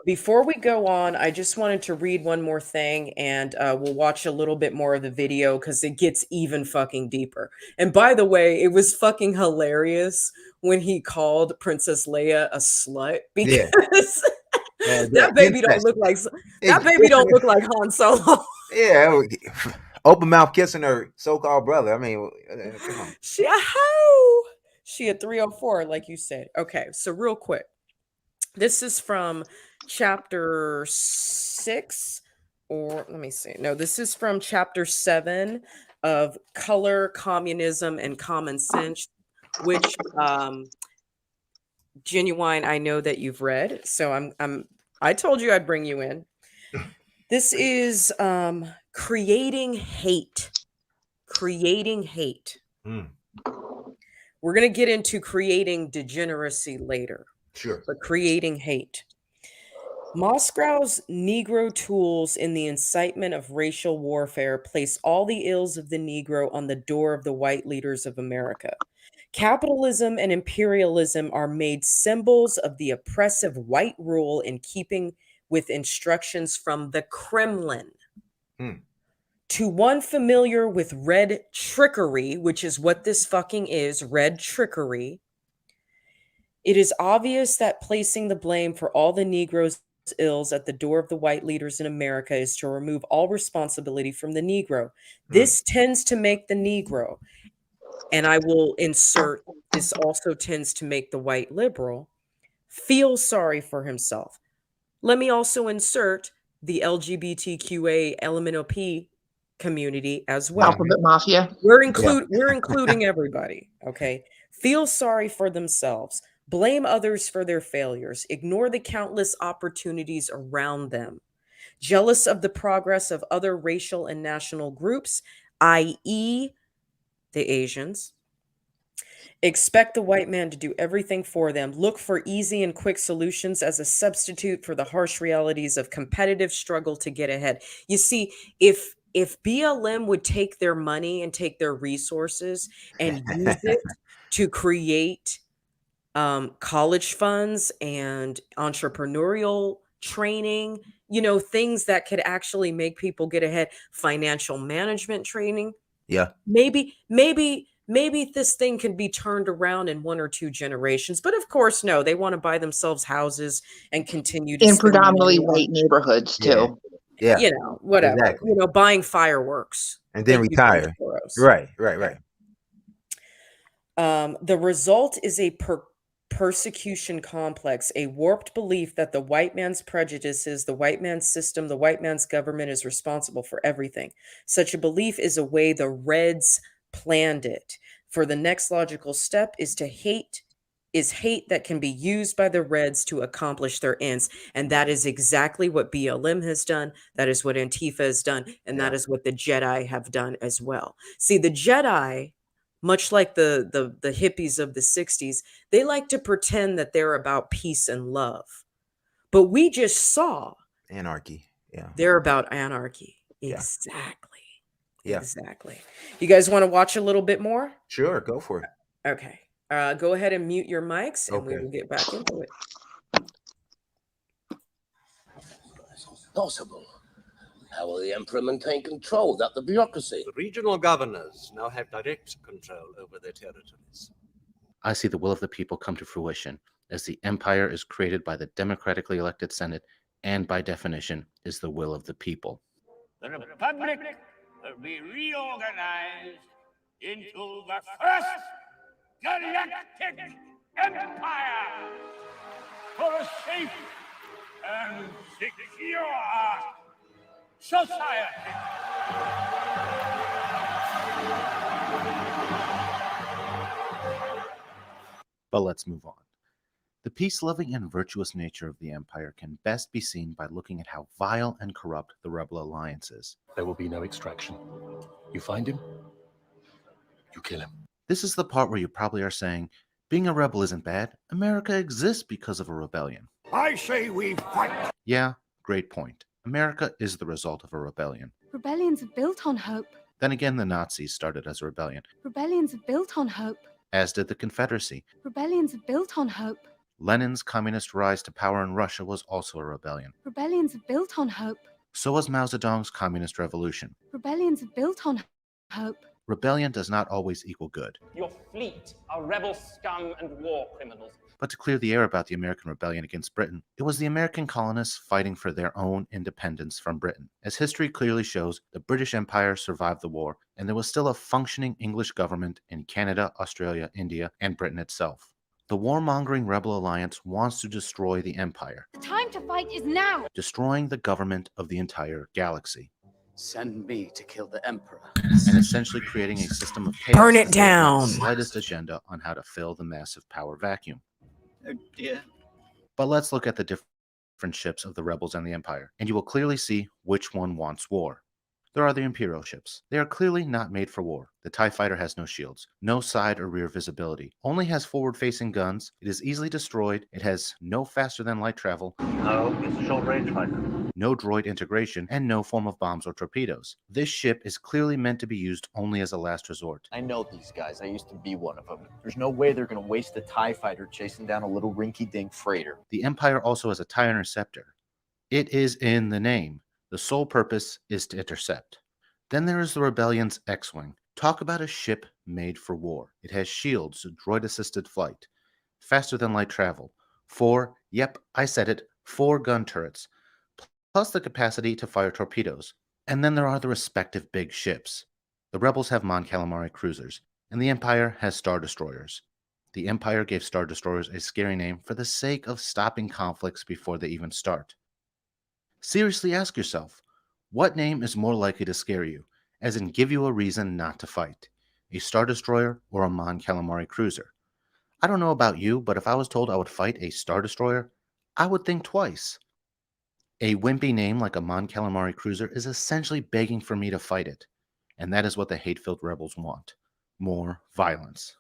Before we go on, I just wanted to read one more thing, and we'll watch a little bit more of the video because it gets even fucking deeper. And by the way, it was fucking hilarious when he called Princess Leia a slut because that baby don't look like Han Solo. Yeah, open mouth kissing her so-called brother. I mean, come on. She a 304, like you said. Okay, so real quick. This is from chapter 6, or let me see. No, this is from chapter 7 of Color, Communism, and Common Sense, which Genuine, I know that you've read. So I told you I'd bring you in. This is creating hate. Creating hate. We're going to get into creating degeneracy later. Sure. But creating hate. Moscow's Negro tools in the incitement of racial warfare place all the ills of the Negro on the door of the white leaders of America. Capitalism and imperialism are made symbols of the oppressive white rule in keeping with instructions from the Kremlin. To one familiar with red trickery, which is what this fucking is, red trickery, it is obvious that placing the blame for all the Negroes' ills at the door of the white leaders in America is to remove all responsibility from the Negro. This tends to make the Negro, and I will insert, this also tends to make the white liberal feel sorry for himself. Let me also insert the LGBTQA LMNOP community as well. Alphabet Mafia. We're including everybody, okay? Feel sorry for themselves. blame others for their failures, ignore the countless opportunities around them, jealous of the progress of other racial and national groups, i.e., the Asians, expect the white man to do everything for them, look for easy and quick solutions as a substitute for the harsh realities of competitive struggle to get ahead. You see, if BLM would take their money and take their resources and use it to create college funds and entrepreneurial training, things that could actually make people get ahead, financial management training, Yeah. maybe this thing can be turned around in 1 or 2 generations. But of course, no, they want to buy themselves houses and continue to In spend predominantly money on, white neighborhoods too. Yeah. whatever, Exactly. buying fireworks. And then Thank you, George retire. Soros. Right. The result is a persecution complex, a warped belief that the white man's prejudices, the white man's system, the white man's government is responsible for everything. Such a belief is a way the Reds planned it. For the next logical step is hate that can be used by the Reds to accomplish their ends. And that is exactly what BLM has done. That is what Antifa has done. And that is what the Jedi have done as well. See, the Jedi, much like the hippies of the 60s, they like to pretend that they're about peace and love. But we just saw Anarchy. Yeah. they're about anarchy. Yeah. Exactly. Yeah. Exactly. You guys want to watch a little bit more? Sure, go for it. Okay. Go ahead and mute your mics and we Okay. will get back into it. Possible. How will the Emperor maintain control without the bureaucracy? The regional governors now have direct control over their territories. I see the will of the people come to fruition as the empire is created by the democratically elected Senate and by definition is the will of the people. The Republic will be reorganized into the first galactic empire for a safe and secure society. But let's move on. The peace-loving and virtuous nature of the empire can best be seen by looking at how vile and corrupt the rebel alliance is. There will be no extraction. You find him, you kill him. This is the part where you probably are saying, being a rebel isn't bad. America exists because of a rebellion. I say we fight. Yeah, great point. America is the result of a rebellion. Rebellions are built on hope. Then again, the Nazis started as a rebellion, Rebellions are built on hope. as did the Confederacy. Rebellions are built on hope. Lenin's communist rise to power in Russia was also a rebellion. Rebellions are built on hope. So was Mao Zedong's communist revolution. Rebellions are built on hope. Rebellion does not always equal good. Your fleet are rebel scum and war criminals. But to clear the air about the American rebellion against Britain, it was the American colonists fighting for their own independence from Britain. As history clearly shows, the British Empire survived the war, and there was still a functioning English government in Canada, Australia, India, and Britain itself. The warmongering rebel alliance wants to destroy the empire, The time to fight is now. destroying the government of the entire galaxy, Send me to kill the Emperor. and essentially creating a system of chaos. Burn it without down. the slightest agenda on how to fill the massive power vacuum. Oh dear. But let's look at the different ships of the rebels and the empire, and you will clearly see which one wants war. There are the Imperial ships. They are clearly not made for war. The TIE fighter has no shields, no side or rear visibility, only has forward-facing guns, it is easily destroyed, it has no faster-than-light travel, No, it's a short-range fighter. no droid integration, and no form of bombs or torpedoes. This ship is clearly meant to be used only as a last resort. I know these guys. I used to be one of them. There's no way they're going to waste a TIE fighter chasing down a little rinky-dink freighter. The Empire also has a TIE interceptor. It is in the name. The sole purpose is to intercept. Then there is the Rebellion's X-Wing. Talk about a ship made for war. It has shields, droid-assisted flight, faster-than-light travel, 4, yep, I said it, 4 gun turrets, plus the capacity to fire torpedoes. And then there are the respective big ships. The Rebels have Mon Calamari cruisers, and the Empire has Star Destroyers. The Empire gave Star Destroyers a scary name for the sake of stopping conflicts before they even start. Seriously ask yourself, what name is more likely to scare you, as in give you a reason not to fight? A Star Destroyer or a Mon Calamari cruiser? I don't know about you, but if I was told I would fight a Star Destroyer, I would think twice. A wimpy name like a Mon Calamari cruiser is essentially begging for me to fight it, and that is what the hate-filled rebels want. More violence.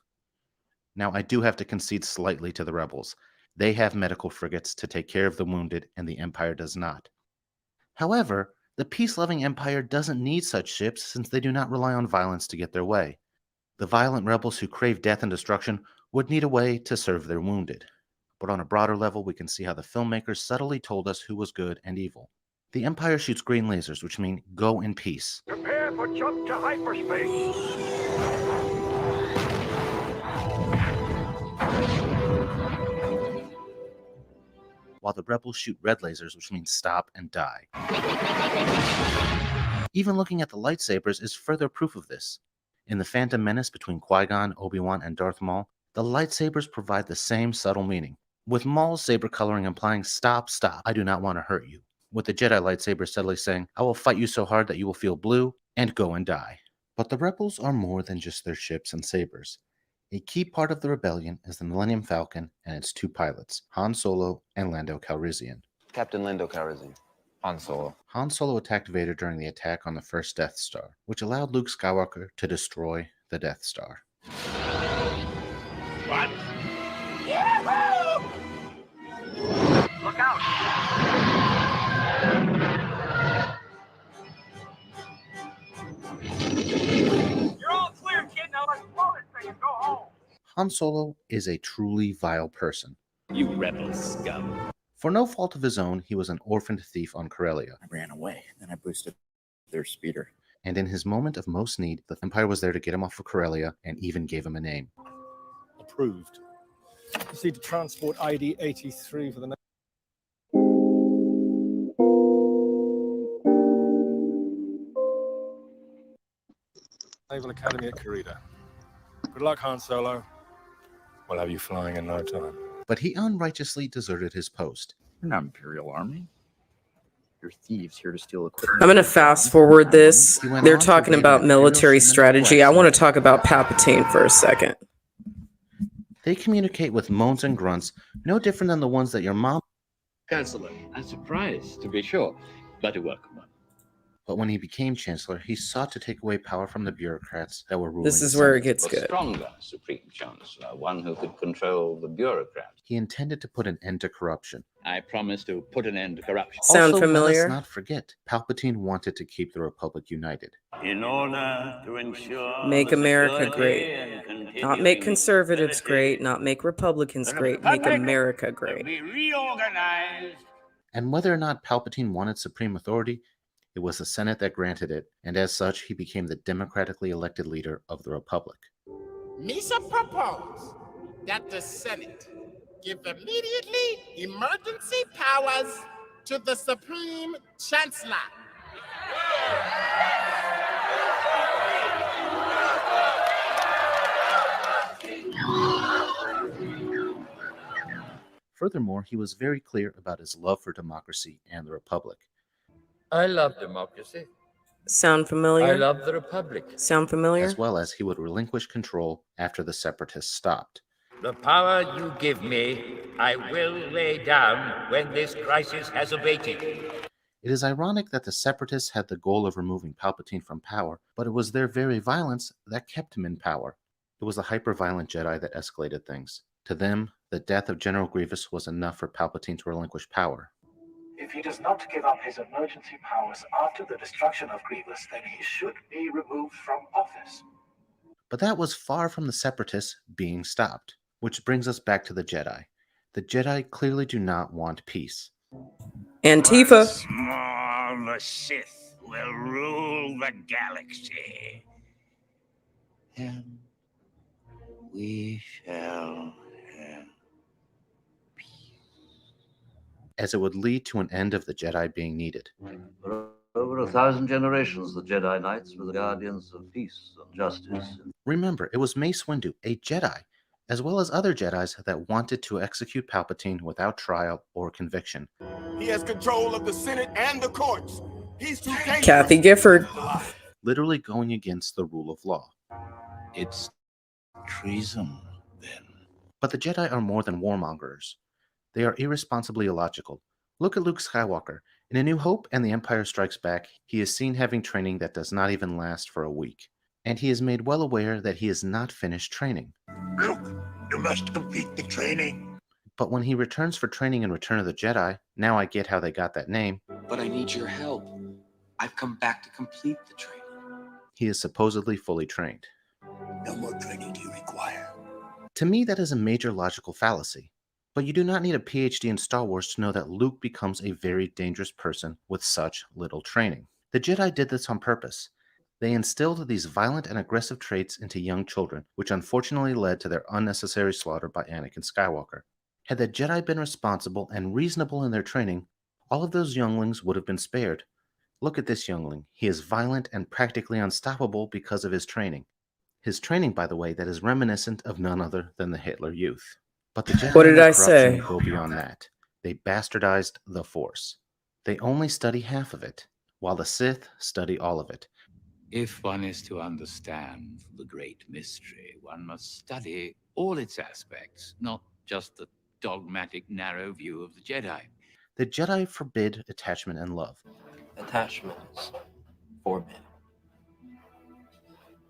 Now, I do have to concede slightly to the rebels. They have medical frigates to take care of the wounded, and the Empire does not. However, the peace-loving Empire doesn't need such ships since they do not rely on violence to get their way. The violent rebels who crave death and destruction would need a way to serve their wounded. But on a broader level, we can see how the filmmakers subtly told us who was good and evil. The Empire shoots green lasers, which mean go in peace. Prepare for jump to hyperspace. While the rebels shoot red lasers, which means stop and die. Even looking at the lightsabers is further proof of this. In The Phantom Menace between Qui-Gon, Obi-Wan, and Darth Maul, the lightsabers provide the same subtle meaning, with Maul's saber coloring implying stop, stop, I do not want to hurt you, with the Jedi lightsaber subtly saying, I will fight you so hard that you will feel blue, and go and die. But the rebels are more than just their ships and sabers. A key part of the rebellion is the Millennium Falcon and its two pilots, Han Solo and Lando Calrissian. Captain Lando Calrissian. Han Solo. Han Solo attacked Vader during the attack on the first Death Star, which allowed Luke Skywalker to destroy the Death Star. What? Yahoo! Look out! You're all clear, kid. Now let's blow this thing and go home. Han Solo is a truly vile person. You rebel scum. For no fault of his own, he was an orphaned thief on Corellia. I ran away, then I boosted their speeder. And in his moment of most need, the Empire was there to get him off of Corellia and even gave him a name. Approved. Proceed to transport ID 83 for the next. Naval Academy at Kurita. Good luck, Han Solo. We'll have you flying in no time. But he unrighteously deserted his post. You're not Imperial Army. You're thieves here to steal equipment. I'm going to fast forward this. They're talking about military strategy. I want to talk about Palpatine for a second. They communicate with moans and grunts, no different than the ones that your mom... Chancellor, I'm surprised, to be sure, but a welcome one. But when he became Chancellor, he sought to take away power from the bureaucrats that were ruling. This is where it gets A good. stronger Supreme Chancellor, one who could control the bureaucrats. He intended to put an end to corruption. I promise to put an end to corruption. Sound Also, familiar? Let us not forget, Palpatine wanted to keep the Republic united. In order to ensure Make the America security great. and Not make continuing conservatives stability great, not make Republicans of the great, make Republic America will great. be reorganized. And whether or not Palpatine wanted supreme authority, it was the Senate that granted it, and as such, he became the democratically elected leader of the Republic. Misa propose that the Senate give immediately emergency powers to the Supreme Chancellor. Furthermore, he was very clear about his love for democracy and the Republic. I love democracy. Sound familiar? I love the Republic. Sound familiar? As well as he would relinquish control after the Separatists stopped. The power you give me, I will lay down when this crisis has abated. It is ironic that the Separatists had the goal of removing Palpatine from power, but it was their very violence that kept him in power. It was the hyper-violent Jedi that escalated things. To them, the death of General Grievous was enough for Palpatine to relinquish power. If he does not give up his emergency powers after the destruction of Grievous, then he should be removed from office. But that was far from the Separatists being stopped. Which brings us back to the Jedi. The Jedi clearly do not want peace. Antifa. Once more, the Sith will rule the galaxy. And we shall have as it would lead to an end of the Jedi being needed. For over 1,000 generations, the Jedi Knights were the guardians of peace and justice. Remember, it was Mace Windu, a Jedi, as well as other Jedis that wanted to execute Palpatine without trial or conviction. He has control of the Senate and the courts. He's too dangerous. Kathy Gifford. Literally going against the rule of law. It's treason, then. But the Jedi are more than warmongers. They are irresponsibly illogical. Look at Luke Skywalker. In A New Hope and The Empire Strikes Back, he is seen having training that does not even last for a week. And he is made well aware that he is not finished training. Luke, you must complete the training. But when he returns for training in Return of the Jedi, now I get how they got that name. But I need your help. I've come back to complete the training. He is supposedly fully trained. No more training do you require. To me, that is a major logical fallacy. But you do not need a PhD in Star Wars to know that Luke becomes a very dangerous person with such little training. The Jedi did this on purpose. They instilled these violent and aggressive traits into young children, which unfortunately led to their unnecessary slaughter by Anakin Skywalker. Had the Jedi been responsible and reasonable in their training, all of those younglings would have been spared. Look at this youngling. He is violent and practically unstoppable because of his training. His training, by the way, that is reminiscent of none other than the Hitler Youth. But the Jedi What did and their I corruption say? go beyond that. They bastardized the Force. They only study half of it, while the Sith study all of it. If one is to understand the great mystery, one must study all its aspects, not just the dogmatic, narrow view of the Jedi. The Jedi forbid attachment and love. Attachment is forbidden.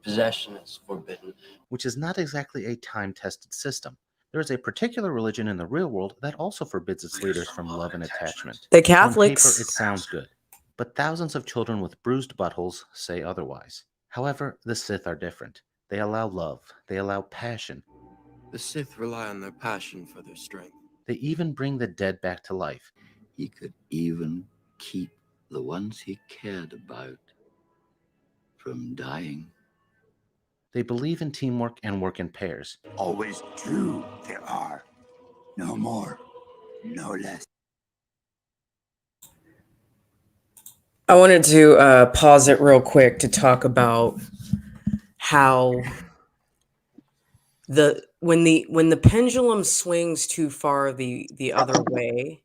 Possession is forbidden. Which is not exactly a time-tested system. There is a particular religion in the real world that also forbids its leaders from love and attachment. The Catholics. On paper, it sounds good, but thousands of children with bruised buttholes say otherwise. However, the Sith are different. They allow love. They allow passion. The Sith rely on their passion for their strength. They even bring the dead back to life. He could even keep the ones he cared about from dying. They believe in teamwork and work in pairs. Always true there are. No more, no less. I wanted to pause it real quick to talk about how when the pendulum swings too far the other way,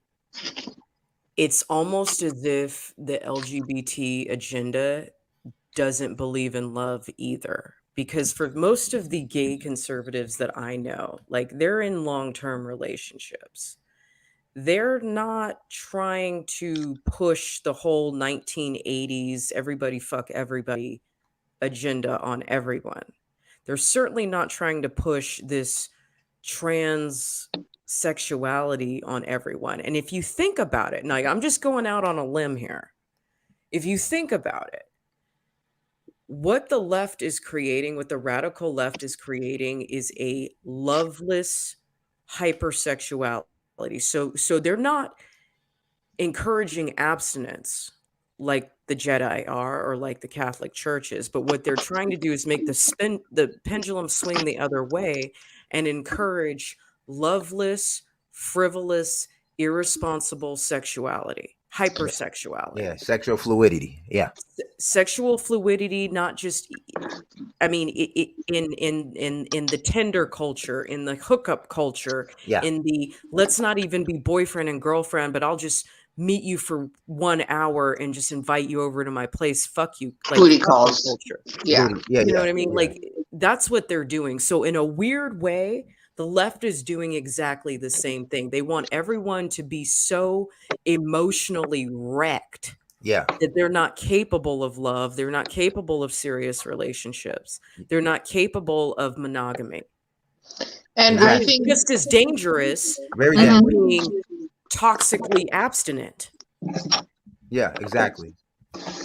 it's almost as if the LGBT agenda doesn't believe in love either. Because for most of the gay conservatives that I know, like, they're in long-term relationships. They're not trying to push the whole 1980s everybody fuck everybody agenda on everyone. They're certainly not trying to push this trans sexuality on everyone. And if you think about it, now I'm just going out on a limb here. If you think about it, what the left is creating, what the radical left is creating, is a loveless hypersexuality. So they're not encouraging abstinence like the Jedi are or like the Catholic Church is, but what they're trying to do is make the pendulum swing the other way and encourage loveless, frivolous, irresponsible sexuality, hypersexuality. Yeah, sexual fluidity. Yeah. Sexual fluidity, not just, I mean, in the Tinder culture, in the hookup culture, Yeah. in the let's not even be boyfriend and girlfriend, but I'll just meet you for 1 hour and just invite you over to my place. Fuck you. Like, Booty hookup calls. culture. Yeah. Yeah, You know yeah, what I mean? yeah. Like, that's what they're doing. So in a weird way, the left is doing exactly the same thing. They want everyone to be so emotionally wrecked Yeah. that they're not capable of love. They're not capable of serious relationships. They're not capable of monogamy. And Which I is think just as dangerous Very as dangerous. being toxically abstinent. Yeah, exactly.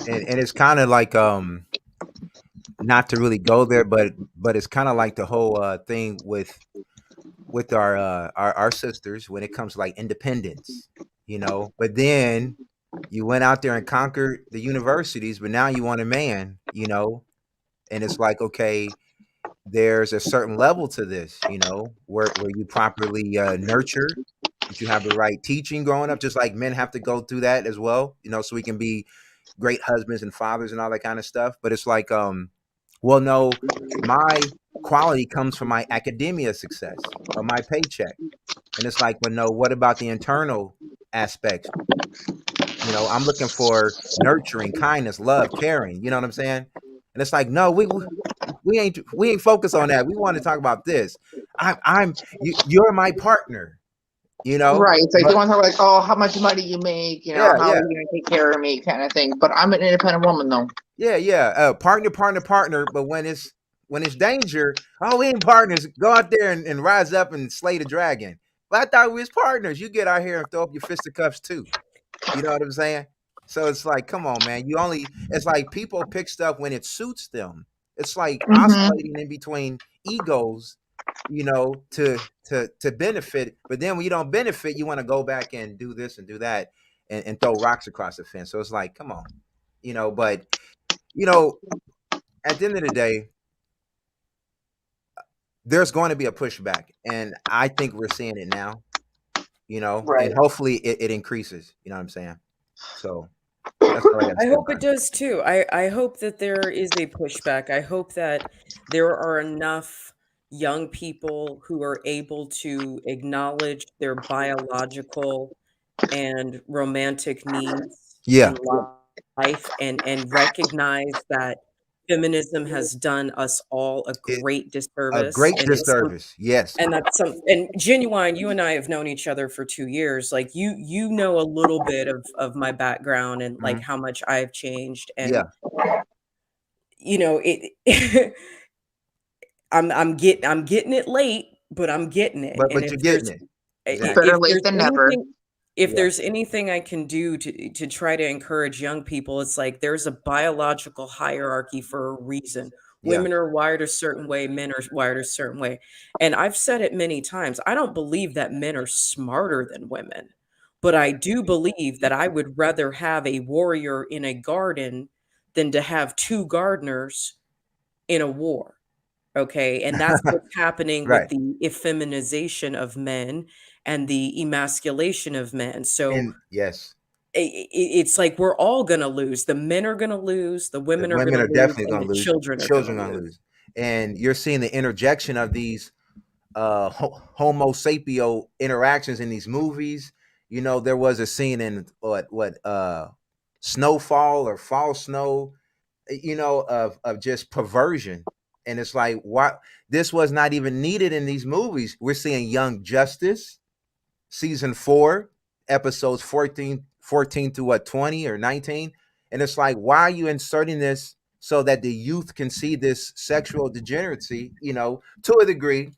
And it's kind of like not to really go there, but it's kind of like the whole thing with our sisters when it comes to like independence, you know. But then you went out there and conquered the universities, but now you want a man, you know. And it's like, okay, there's a certain level to this, you know, where you properly nurture, that you have the right teaching growing up, just like men have to go through that as well, you know, so we can be great husbands and fathers and all that kind of stuff. But it's like, well, no, my quality comes from my academia success or my paycheck. And it's like, well, no, what about the internal aspects? You know, I'm looking for nurturing, kindness, love, caring. You know what I'm saying? And it's like, no, we ain't focused on that. We want to talk about this. you're my partner, you know. Right. It's like But they want to talk like, oh, how much money you make, you know, yeah, how are yeah, you going to take care of me, kind of thing. But I'm an independent woman, though. yeah. Partner. But when it's danger, oh, we ain't partners. Go out there and rise up and slay the dragon. But I thought we was partners. You get out here and throw up your fisticuffs too. You know what I'm saying? So it's like, come on, man. It's like people pick stuff when it suits them. It's like oscillating in between egos, to benefit. But then when you don't benefit, you want to go back and do this and do that and throw rocks across the fence. So it's like, come on, but you know, at the end of the day, there's going to be a pushback. And I think we're seeing it now, and hopefully it increases. You know what I'm saying? So that's all I got to I say hope about it does too. I hope that there is a pushback. I hope that there are enough young people who are able to acknowledge their biological and romantic needs Yeah. in life and recognize that feminism has done us all a great a disservice, great and disservice. Yes. and Genuine, you and I have known each other for 2 years. Like you know a little bit of my background and like Mhm. how much I've changed, Yeah. and it I'm getting it late, but I'm getting it. And But you're getting it. Exactly. Better late than never. If Yeah. there's anything I can do to try to encourage young people, it's like there's a biological hierarchy for a reason. Yeah. Women are wired a certain way, men are wired a certain way. And I've said it many times. I don't believe that men are smarter than women, but I do believe that I would rather have a warrior in a garden than to have two gardeners in a war. Okay. And that's what's happening with Right. the effeminization of men and the emasculation of men. So And yes, it's like we're all going to lose. The men are going to lose, the the women are going women to are lose, definitely and going the to lose. children are going to Children going to lose. lose. And you're seeing the interjection of these homo sapio interactions in these movies. There was a scene in Snowfall or Fall Snow, of just perversion. And it's like, what? This was not even needed in these movies. We're seeing Young Justice, season 4, episodes 14 to 20 or 19. And it's like, why are you inserting this so that the youth can see this sexual degeneracy, to a degree?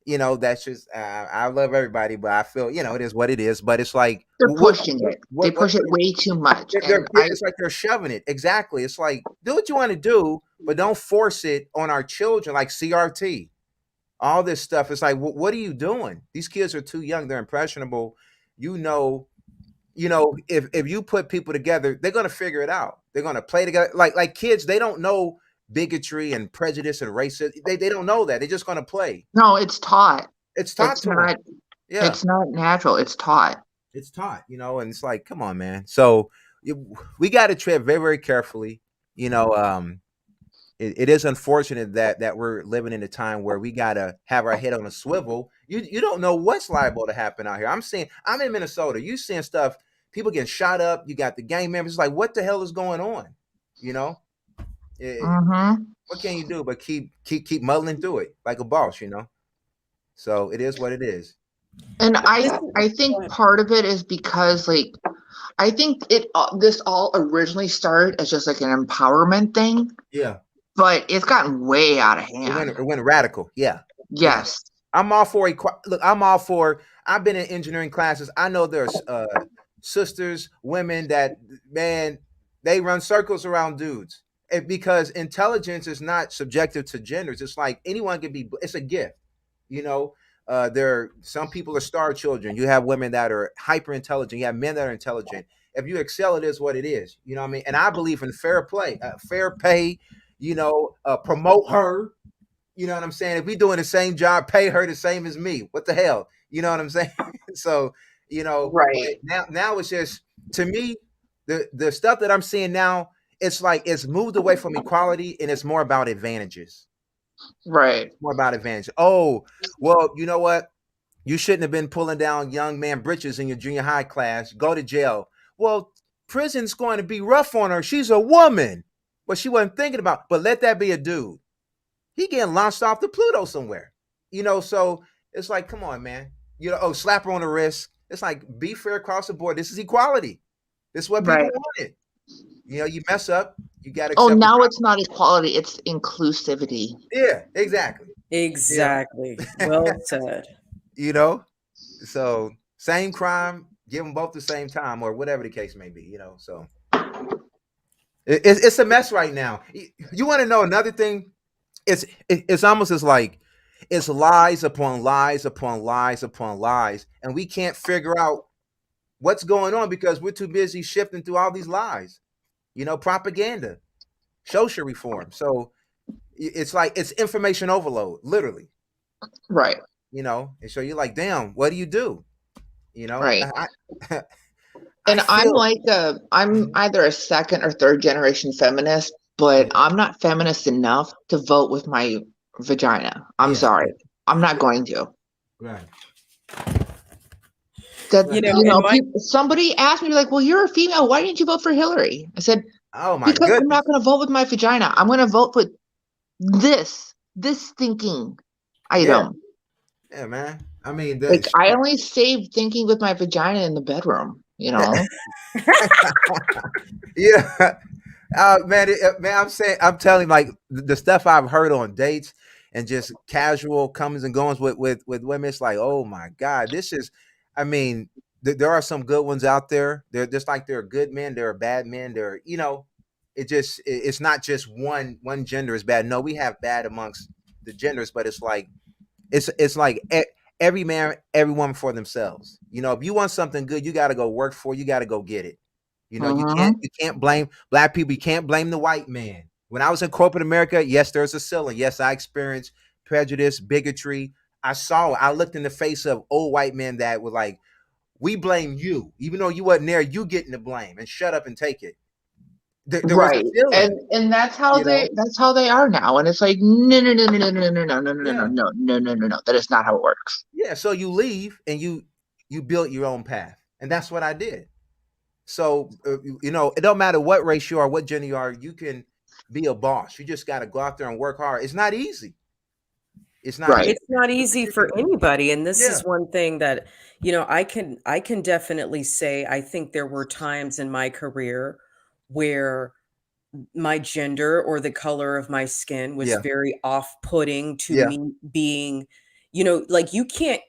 That's just, I love everybody, but I feel, it is what it is. But it's like, They're pushing it. They push it way too much. And it's like they're shoving it. Exactly. It's like, do what you want to do, but don't force it on our children, like CRT. All this stuff. It's like, what are you doing? These kids are too young. They're impressionable. If you put people together, they're gonna figure it out. They're gonna play together. Like kids, they don't know bigotry and prejudice and racism. They don't know that. They're just gonna play. No, it's taught. It's taught to them. Yeah. It's not natural. It's taught. It's taught, and it's like, come on, man. So we got to tread very, very carefully. It is unfortunate that we're living in a time where we gotta have our head on a swivel. You don't know what's liable to happen out here. I'm in Minnesota. You seeing stuff, people getting shot up. You got the gang members. It's like, what the hell is going on? What can you do but keep muddling through it like a boss? So it is what it is. And I think part of it is because I think this all originally started as just like an empowerment thing. Yeah. But it's gotten way out of hand. It went radical. Yeah. Yes. I'm all for look, I'm all for, I've been in engineering classes. I know there's sisters, women that, man, they run circles around dudes. Because intelligence is not subjective to genders. It's like anyone can be, it's a gift. Some people are star children. You have women that are hyper intelligent. You have men that are intelligent. If you excel, it is what it is. You know what I mean? And I believe in fair play, fair pay, promote her. You know what I'm saying? If we doing the same job, pay her the same as me. What the hell? You know what I'm saying? So, right now it's just, to me, the stuff that I'm seeing now, it's like it's moved away from equality and it's more about advantages. Right. More about advantage. Oh, well, you know what? You shouldn't have been pulling down young man britches in your junior high class. Go to jail. Well, prison's going to be rough on her. She's a woman. But she wasn't thinking about, but let that be a dude. He getting launched off to Pluto somewhere. So It's like, come on, man. Oh, slap her on the wrist. It's like, be fair across the board. This is equality. This is what people Right. wanted. You mess up, you got to Oh, accept. now it's not equality; it's inclusivity. Yeah, exactly. Exactly. Well said. So same crime, give them both the same time, or whatever the case may be. So it's a mess right now. You want to know another thing? It's almost as like it's lies upon lies upon lies upon lies, and we can't figure out what's going on because we're too busy shifting through all these lies. Propaganda, social reform. So it's like it's information overload, literally. Right. And so you're like, damn, what do you do? Right. I And I'm feel like I'm either a second or third generation feminist, but I'm not feminist enough to vote with my vagina. I'm sorry. I'm not going to. right. That somebody asked me like, "Well, you're a female. Why didn't you vote for Hillary?" I said, Oh my "Because I'm goodness. not going to vote with my vagina. I'm going to vote with this thinking item." Yeah, man. I mean, Like I only save thinking with my vagina in the bedroom. Yeah, man, I'm telling you, like the stuff I've heard on dates and just casual comings and goings with women. It's like, oh my God, this is. I mean, there are some good ones out there. They're just like there are good men, there are bad men. It's not just one gender is bad. No, we have bad amongst the genders, but it's like every man, every woman for themselves. If you want something good, you got to go work for it. You got to go get it. You can't blame black people. You can't blame the white man. When I was in corporate America, yes, there's a ceiling. Yes, I experienced prejudice, bigotry. I saw it. I looked in the face of old white men that were like, we blame you. Even though you wasn't there, you getting the blame and shut up and take it. There was a right. ceiling. And that's how they are now. And it's like, no. That is not how it works. Yeah, so you leave and you built your own path. And that's what I did. So, it don't matter what race you are, what gender you are, you can be a boss. You just got to go out there and work hard. It's not easy. It's not Right. easy. It's not easy for anybody. And this Yeah. is one thing that, I can definitely say, I think there were times in my career where my gender or the color of my skin was Yeah. very off-putting to Yeah. me being, like you can't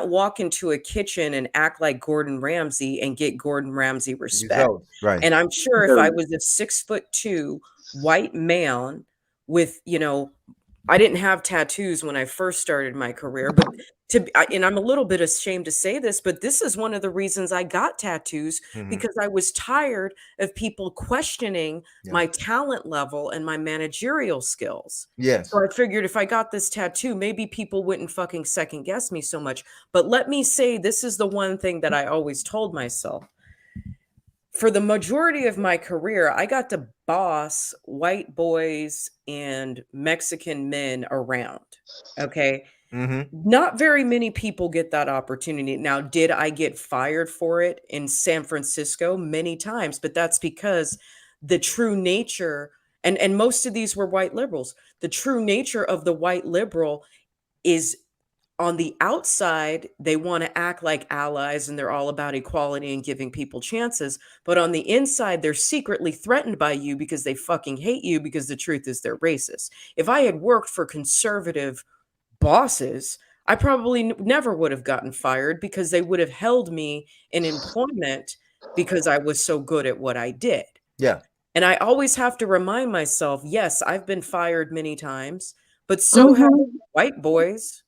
walk into a kitchen and act like Gordon Ramsay and get Gordon Ramsay respect. Results, right. And I'm sure if I was a 6'2" white man with, I didn't have tattoos when I first started my career, but and I'm a little bit ashamed to say this, but this is one of the reasons I got tattoos because I was tired of people questioning my talent level and my managerial skills. Yes. So I figured if I got this tattoo, maybe people wouldn't fucking second guess me so much. But let me say, this is the one thing that I always told myself. For the majority of my career, I got to boss white boys and Mexican men around. Okay. Not very many people get that opportunity. Now, did I get fired for it in San Francisco? Many times, but that's because the true nature, and most of these were white liberals, the true nature of the white liberal is on the outside, they want to act like allies and they're all about equality and giving people chances. But on the inside, they're secretly threatened by you because they fucking hate you because the truth is they're racist. If I had worked for conservative bosses, I probably never would have gotten fired because they would have held me in employment because I was so good at what I did. Yeah. And I always have to remind myself, yes, I've been fired many times, but so have white boys.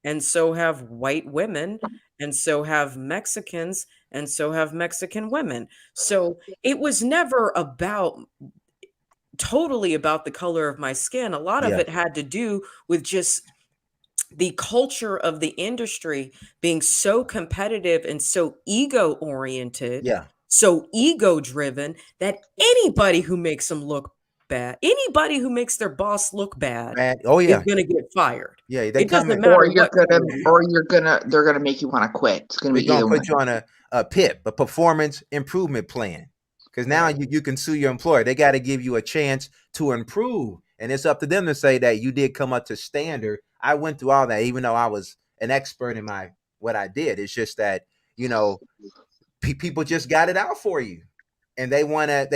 And so have white women, and so have Mexicans, and so have Mexican women. So it was never totally about the color of my skin. A lot of it had to do with just the culture of the industry being so competitive and so ego oriented, so ego driven that anybody who makes them look bad, anybody who makes their boss look bad, is going to get fired. Yeah, it doesn't matter what. They're gonna make you want to quit. It's gonna be They're either gonna put one. you on a PIP, a performance improvement plan. Because now you can sue your employer. They got to give you a chance to improve. And it's up to them to say that you did come up to standard. I went through all that, even though I was an expert in what I did. It's just that, you know, people just got it out for you, and they wanna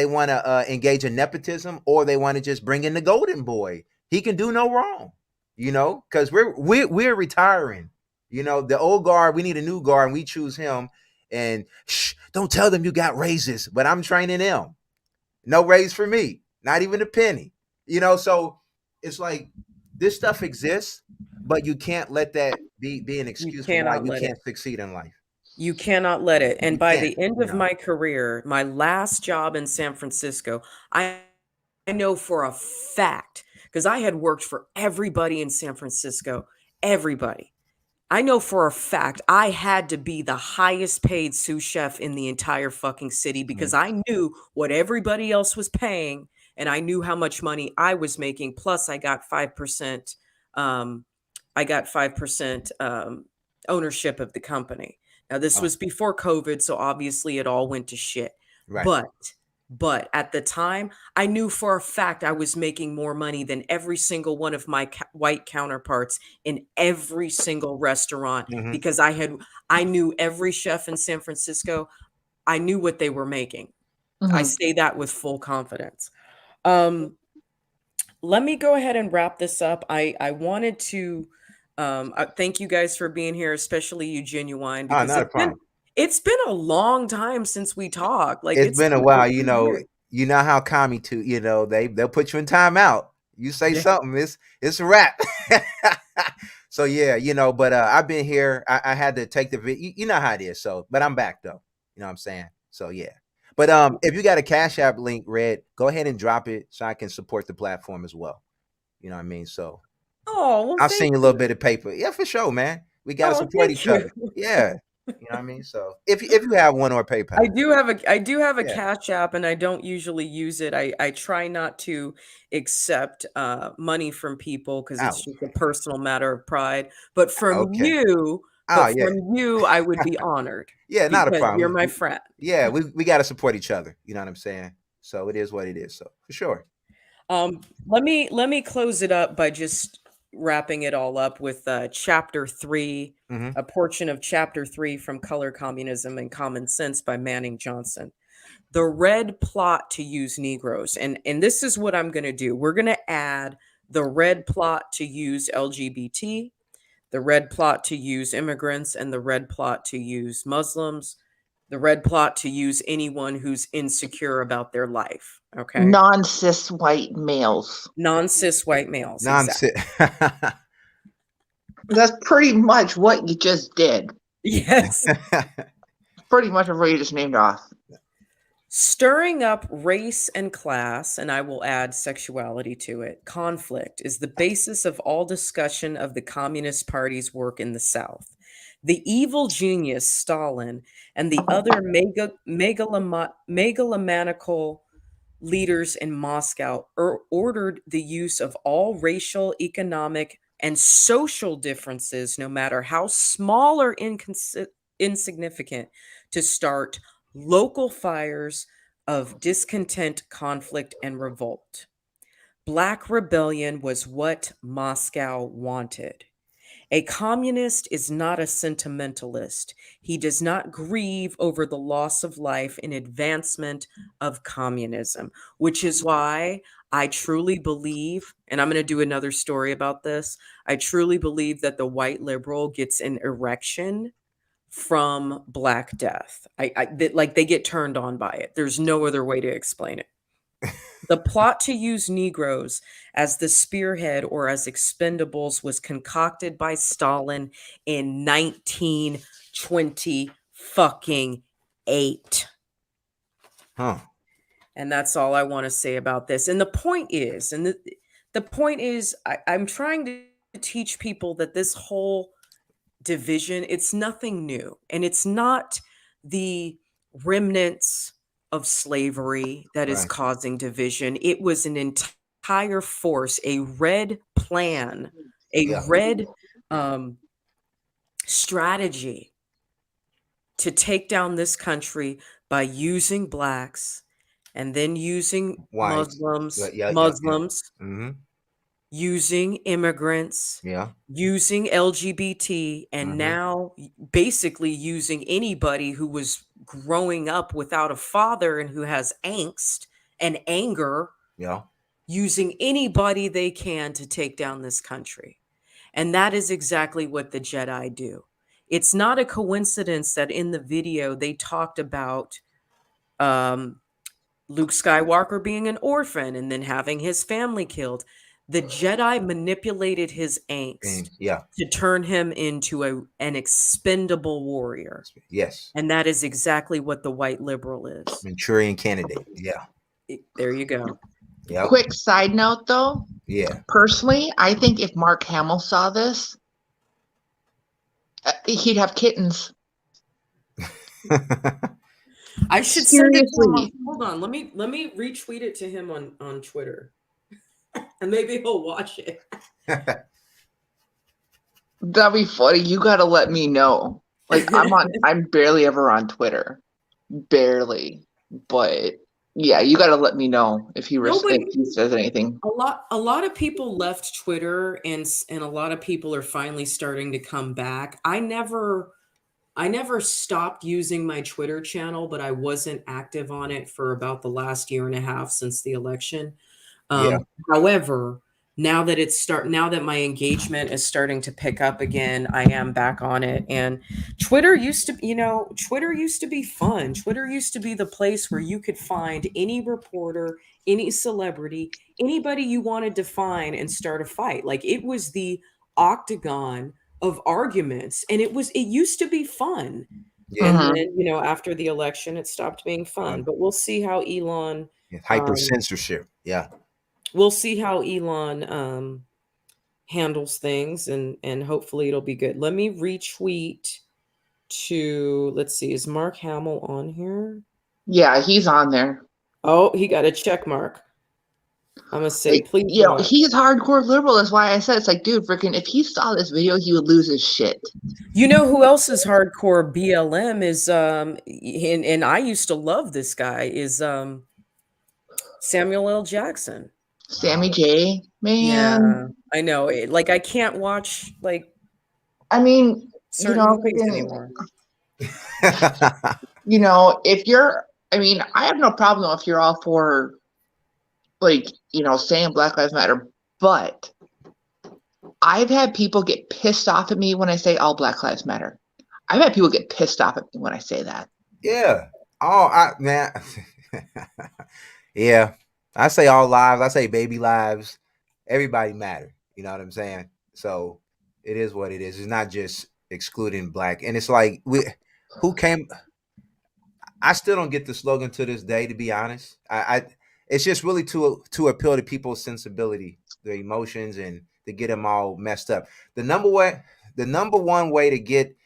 engage in nepotism, or they want to just bring in the golden boy. He can do no wrong, you know, because we're retiring. You know, the old guard, we need a new guard, and we choose him. And shh, don't tell them you got raises, but I'm training them. No raise for me, not even a penny. You know, so it's like this stuff exists, but you can't let that be an excuse for why cannot you let it. can't succeed in life. You cannot let it. And You by can't, the end you of know. my career, my last job in San Francisco, I know for a fact, because I had worked for everybody in San Francisco, everybody. I know for a fact I had to be the highest paid sous chef in the entire fucking city because I knew what everybody else was paying, and I knew how much money I was making. Plus, I got 5%. I got 5% ownership of the company. Now, this was before COVID, so obviously it all went to shit. Right. But at the time, I knew for a fact I was making more money than every single one of my white counterparts in every single restaurant because I knew every chef in San Francisco. I knew what they were making. I say that with full confidence. Let me go ahead and wrap this up. I wanted to thank you guys for being here, especially you, Genuine, because Not a problem. it's been a long time since we talked. Like It's been a while, you few know. years. You know how commie too, you know, they'll put you in timeout. You say something, it's a wrap. So yeah, you know, but I've been here. I had to take the video. You know how it is. So, but I'm back though. You know what I'm saying? So yeah. But if you got a Cash App link, Red, go ahead and drop it so I can support the platform as well. You know what I mean? So Oh, well, I'll thank send you a you. little bit of paper. Yeah, for sure, man. We gotta Oh, support thank each you. other. Yeah. You know what I mean? So if you have one or PayPal. I do have a Yeah. Cash App, and I don't usually use it. I try not to accept money from people because it's Oh. just a personal matter of pride. But Okay. from you, I would be honored. Yeah, not a because you're problem. my friend. Yeah, we got to support each other. You know what I'm saying? So it is what it is. So for sure. Let me close it up by just wrapping it all up with chapter 3, a portion of chapter 3 from Color Communism and Common Sense by Manning Johnson. The red plot to use Negroes. And this is what I'm going to do. We're going to add the red plot to use LGBT, the red plot to use immigrants, and the red plot to use Muslims, the red plot to use anyone who's insecure about their life. Okay. Non-cis white males. Non-cis white males. Non-cis. Exactly. That's pretty much what you just did. Yes. Pretty much what you just named off. Stirring up race and class, and I will add sexuality to it, conflict is the basis of all discussion of the Communist Party's work in the South. The evil genius Stalin and the other megalomaniacal leaders in Moscow ordered the use of all racial, economic, and social differences, no matter how small or insignificant, to start local fires of discontent, conflict, and revolt. Black rebellion was what Moscow wanted. A communist is not a sentimentalist. He does not grieve over the loss of life in advancement of communism, which is why I truly believe, and I'm going to do another story about this. I truly believe that the white liberal gets an erection from Black Death. Like they get turned on by it. There's no other way to explain it. The plot to use Negroes as the spearhead or as expendables was concocted by Stalin in 1920 fucking 8. Huh. And that's all I want to say about this. And the point is, I'm trying to teach people that this whole division, it's nothing new, and it's not the remnants of slavery that is Right. causing division. It was an entire force, a red plan, a Yeah. red strategy to take down this country by using blacks and then using White. Muslims, Yeah. Muslims, Mm-hmm. using immigrants, Yeah. using LGBT, and Mhm. now basically using anybody who was growing up without a father and who has angst and anger, Yeah. using anybody they can to take down this country. And that is exactly what the Jedi do. It's not a coincidence that in the video they talked about um, Luke Skywalker being an orphan and then having his family killed. The Jedi manipulated his angst Yeah. to turn him into an expendable warrior. Yes. And that is exactly what the white liberal is. Manchurian candidate. Yeah. There you go. Yep. Quick side note, though. Yeah. Personally, I think if Mark Hamill saw this, he'd have kittens. I should send it to him. Seriously. Hold on, let me retweet it to him on Twitter, and maybe he'll watch it. That'd be funny. You gotta let me know. Like I'm barely ever on Twitter, barely. But yeah, you gotta let me know if he says anything. A lot of people left Twitter, and a lot of people are finally starting to come back. I never stopped using my Twitter channel, but I wasn't active on it for about the last year and a half since the election. Yeah. However, now that my engagement is starting to pick up again, I am back on it. And Twitter used to be fun. Twitter used to be the place where you could find any reporter, any celebrity, anybody you wanted to find and start a fight. Like, it was the octagon of arguments, and it used to be fun. And then, after the election, it stopped being fun. But we'll see how Elon Hyper censorship. Yeah. we'll see how Elon handles things, and hopefully it'll be good. Let me retweet to, let's see, is Mark Hamill on here? Yeah, he's on there. Oh, he got a check mark. I'm gonna say, please. He's hardcore liberal. That's why I said it's like, dude, freaking, if he saw this video, he would lose his shit. You know who else is hardcore BLM is and I used to love this guy, is Samuel L. Jackson. Sammy J, man. Yeah, I know. Like, I can't watch I mean, certain movies anymore. If you're, I have no problem if you're all for, saying Black Lives Matter, but I've had people get pissed off at me when I say all Black Lives Matter. I've had people get pissed off at me when I say that. Yeah. Man. Yeah. I say all lives. I say baby lives. Everybody matter. You know what I'm saying? So it is what it is. It's not just excluding black. And it's like, I still don't get the slogan to this day, to be honest. It's just really to appeal to people's sensibility, their emotions, and to get them all messed up. The number one way to get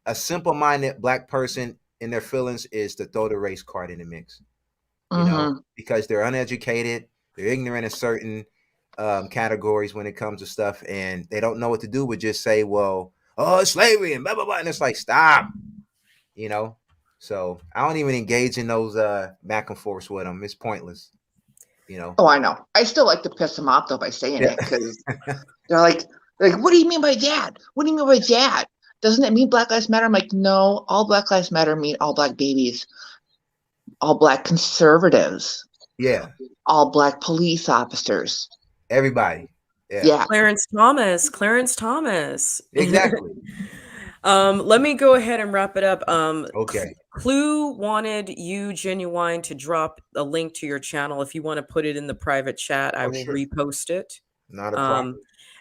a simple-minded black person in their feelings is to throw the race card in the mix. Because they're uneducated, they're ignorant in certain categories when it comes to stuff, and they don't know what to do but just say, well, it's slavery and blah blah blah, and it's like, stop. So I don't even engage in those back and forths with them. It's pointless. Oh, I know. I still like to piss them off though by saying it, because they're like, what do you mean by that? What do you mean by that? Doesn't it mean Black Lives Matter? I'm like, no, all Black Lives Matter mean all black babies, all black conservatives. Yeah. All black police officers. Everybody. Yeah. Clarence Thomas. Exactly. Let me go ahead and wrap it up. Okay. Clue wanted you, Genuine, to drop a link to your channel. If you want to put it in the private chat, I will repost it. Not a problem.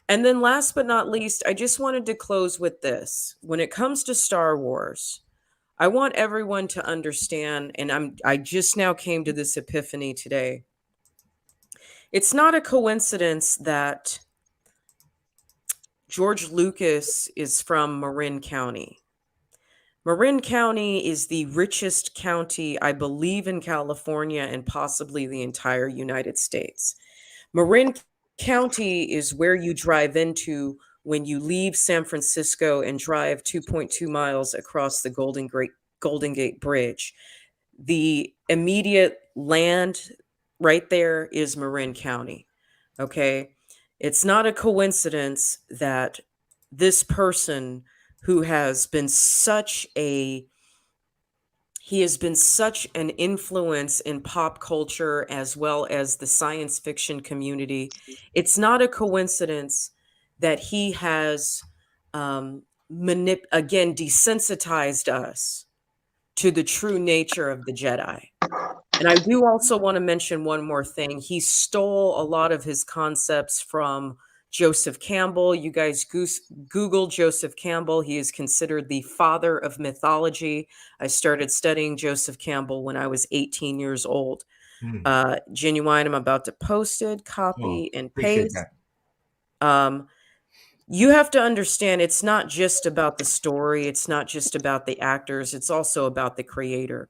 And then last but not least, I just wanted to close with this. When it comes to Star Wars, I want everyone to understand, and I just now came to this epiphany today. It's not a coincidence that George Lucas is from Marin County. Marin County is the richest county, I believe, in California and possibly the entire United States. Marin County is where you drive into when you leave San Francisco and drive 2.2 miles across the Golden Gate Bridge. The immediate land right there is Marin County. Okay. It's not a coincidence that this person who has been such a he has been such an influence in pop culture as well as the science fiction community. It's not a coincidence that he has again desensitized us to the true nature of the Jedi. And I do also want to mention one more thing. He stole a lot of his concepts from Joseph Campbell. You guys Google Joseph Campbell. He is considered the father of mythology. I started studying Joseph Campbell when I was 18 years old. Genuine, I'm about to post it, copy and Appreciate paste. that. You have to understand it's not just about the story. It's not just about the actors. It's also about the creator.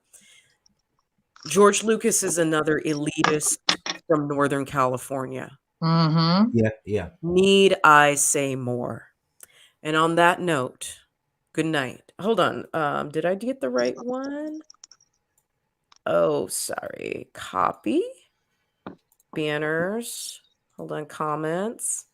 George Lucas is another elitist from Northern California. Mm-hmm. Yeah. Need I say more? And on that note, good night. Hold on. Did I get the right one? Oh, sorry. Copy. Banners. Hold on. Comments.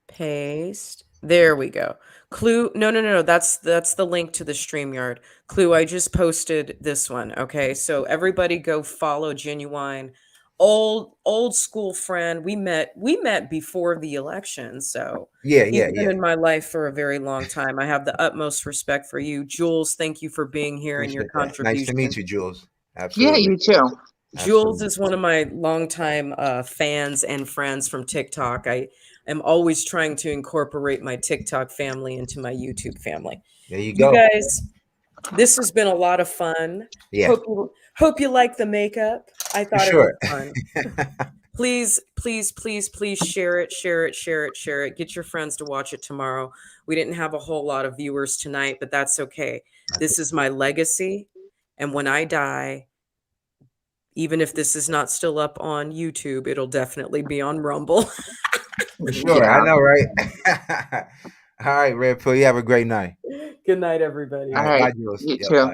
Paste. There we go. Clue. No. That's the link to the StreamYard. Clue, I just posted this one. Okay. So everybody go follow Genuine. Old school friend. We met before the election. So Yeah. he's been in my life for a very long time. I have the utmost respect for you. Jules, thank you for being here and your Appreciate that. contribution. Nice to meet you, Jules. Yeah, Absolutely. you too. Jules is one of my longtime fans and friends from TikTok. I am always trying to incorporate my TikTok family into my YouTube family. There you You go. guys, this has been a lot of fun. Yeah. Hope you like the makeup. I thought it was Sure. fun. Please share it. Get your friends to watch it tomorrow. We didn't have a whole lot of viewers tonight, but that's okay. This is my legacy. And when I die, even if this is not still up on YouTube, it'll definitely be on Rumble. For sure. I know, right? All right, Red Pill. You have a great night. Good night, everybody. All right. Bye, Jules. You Yep, too. bye.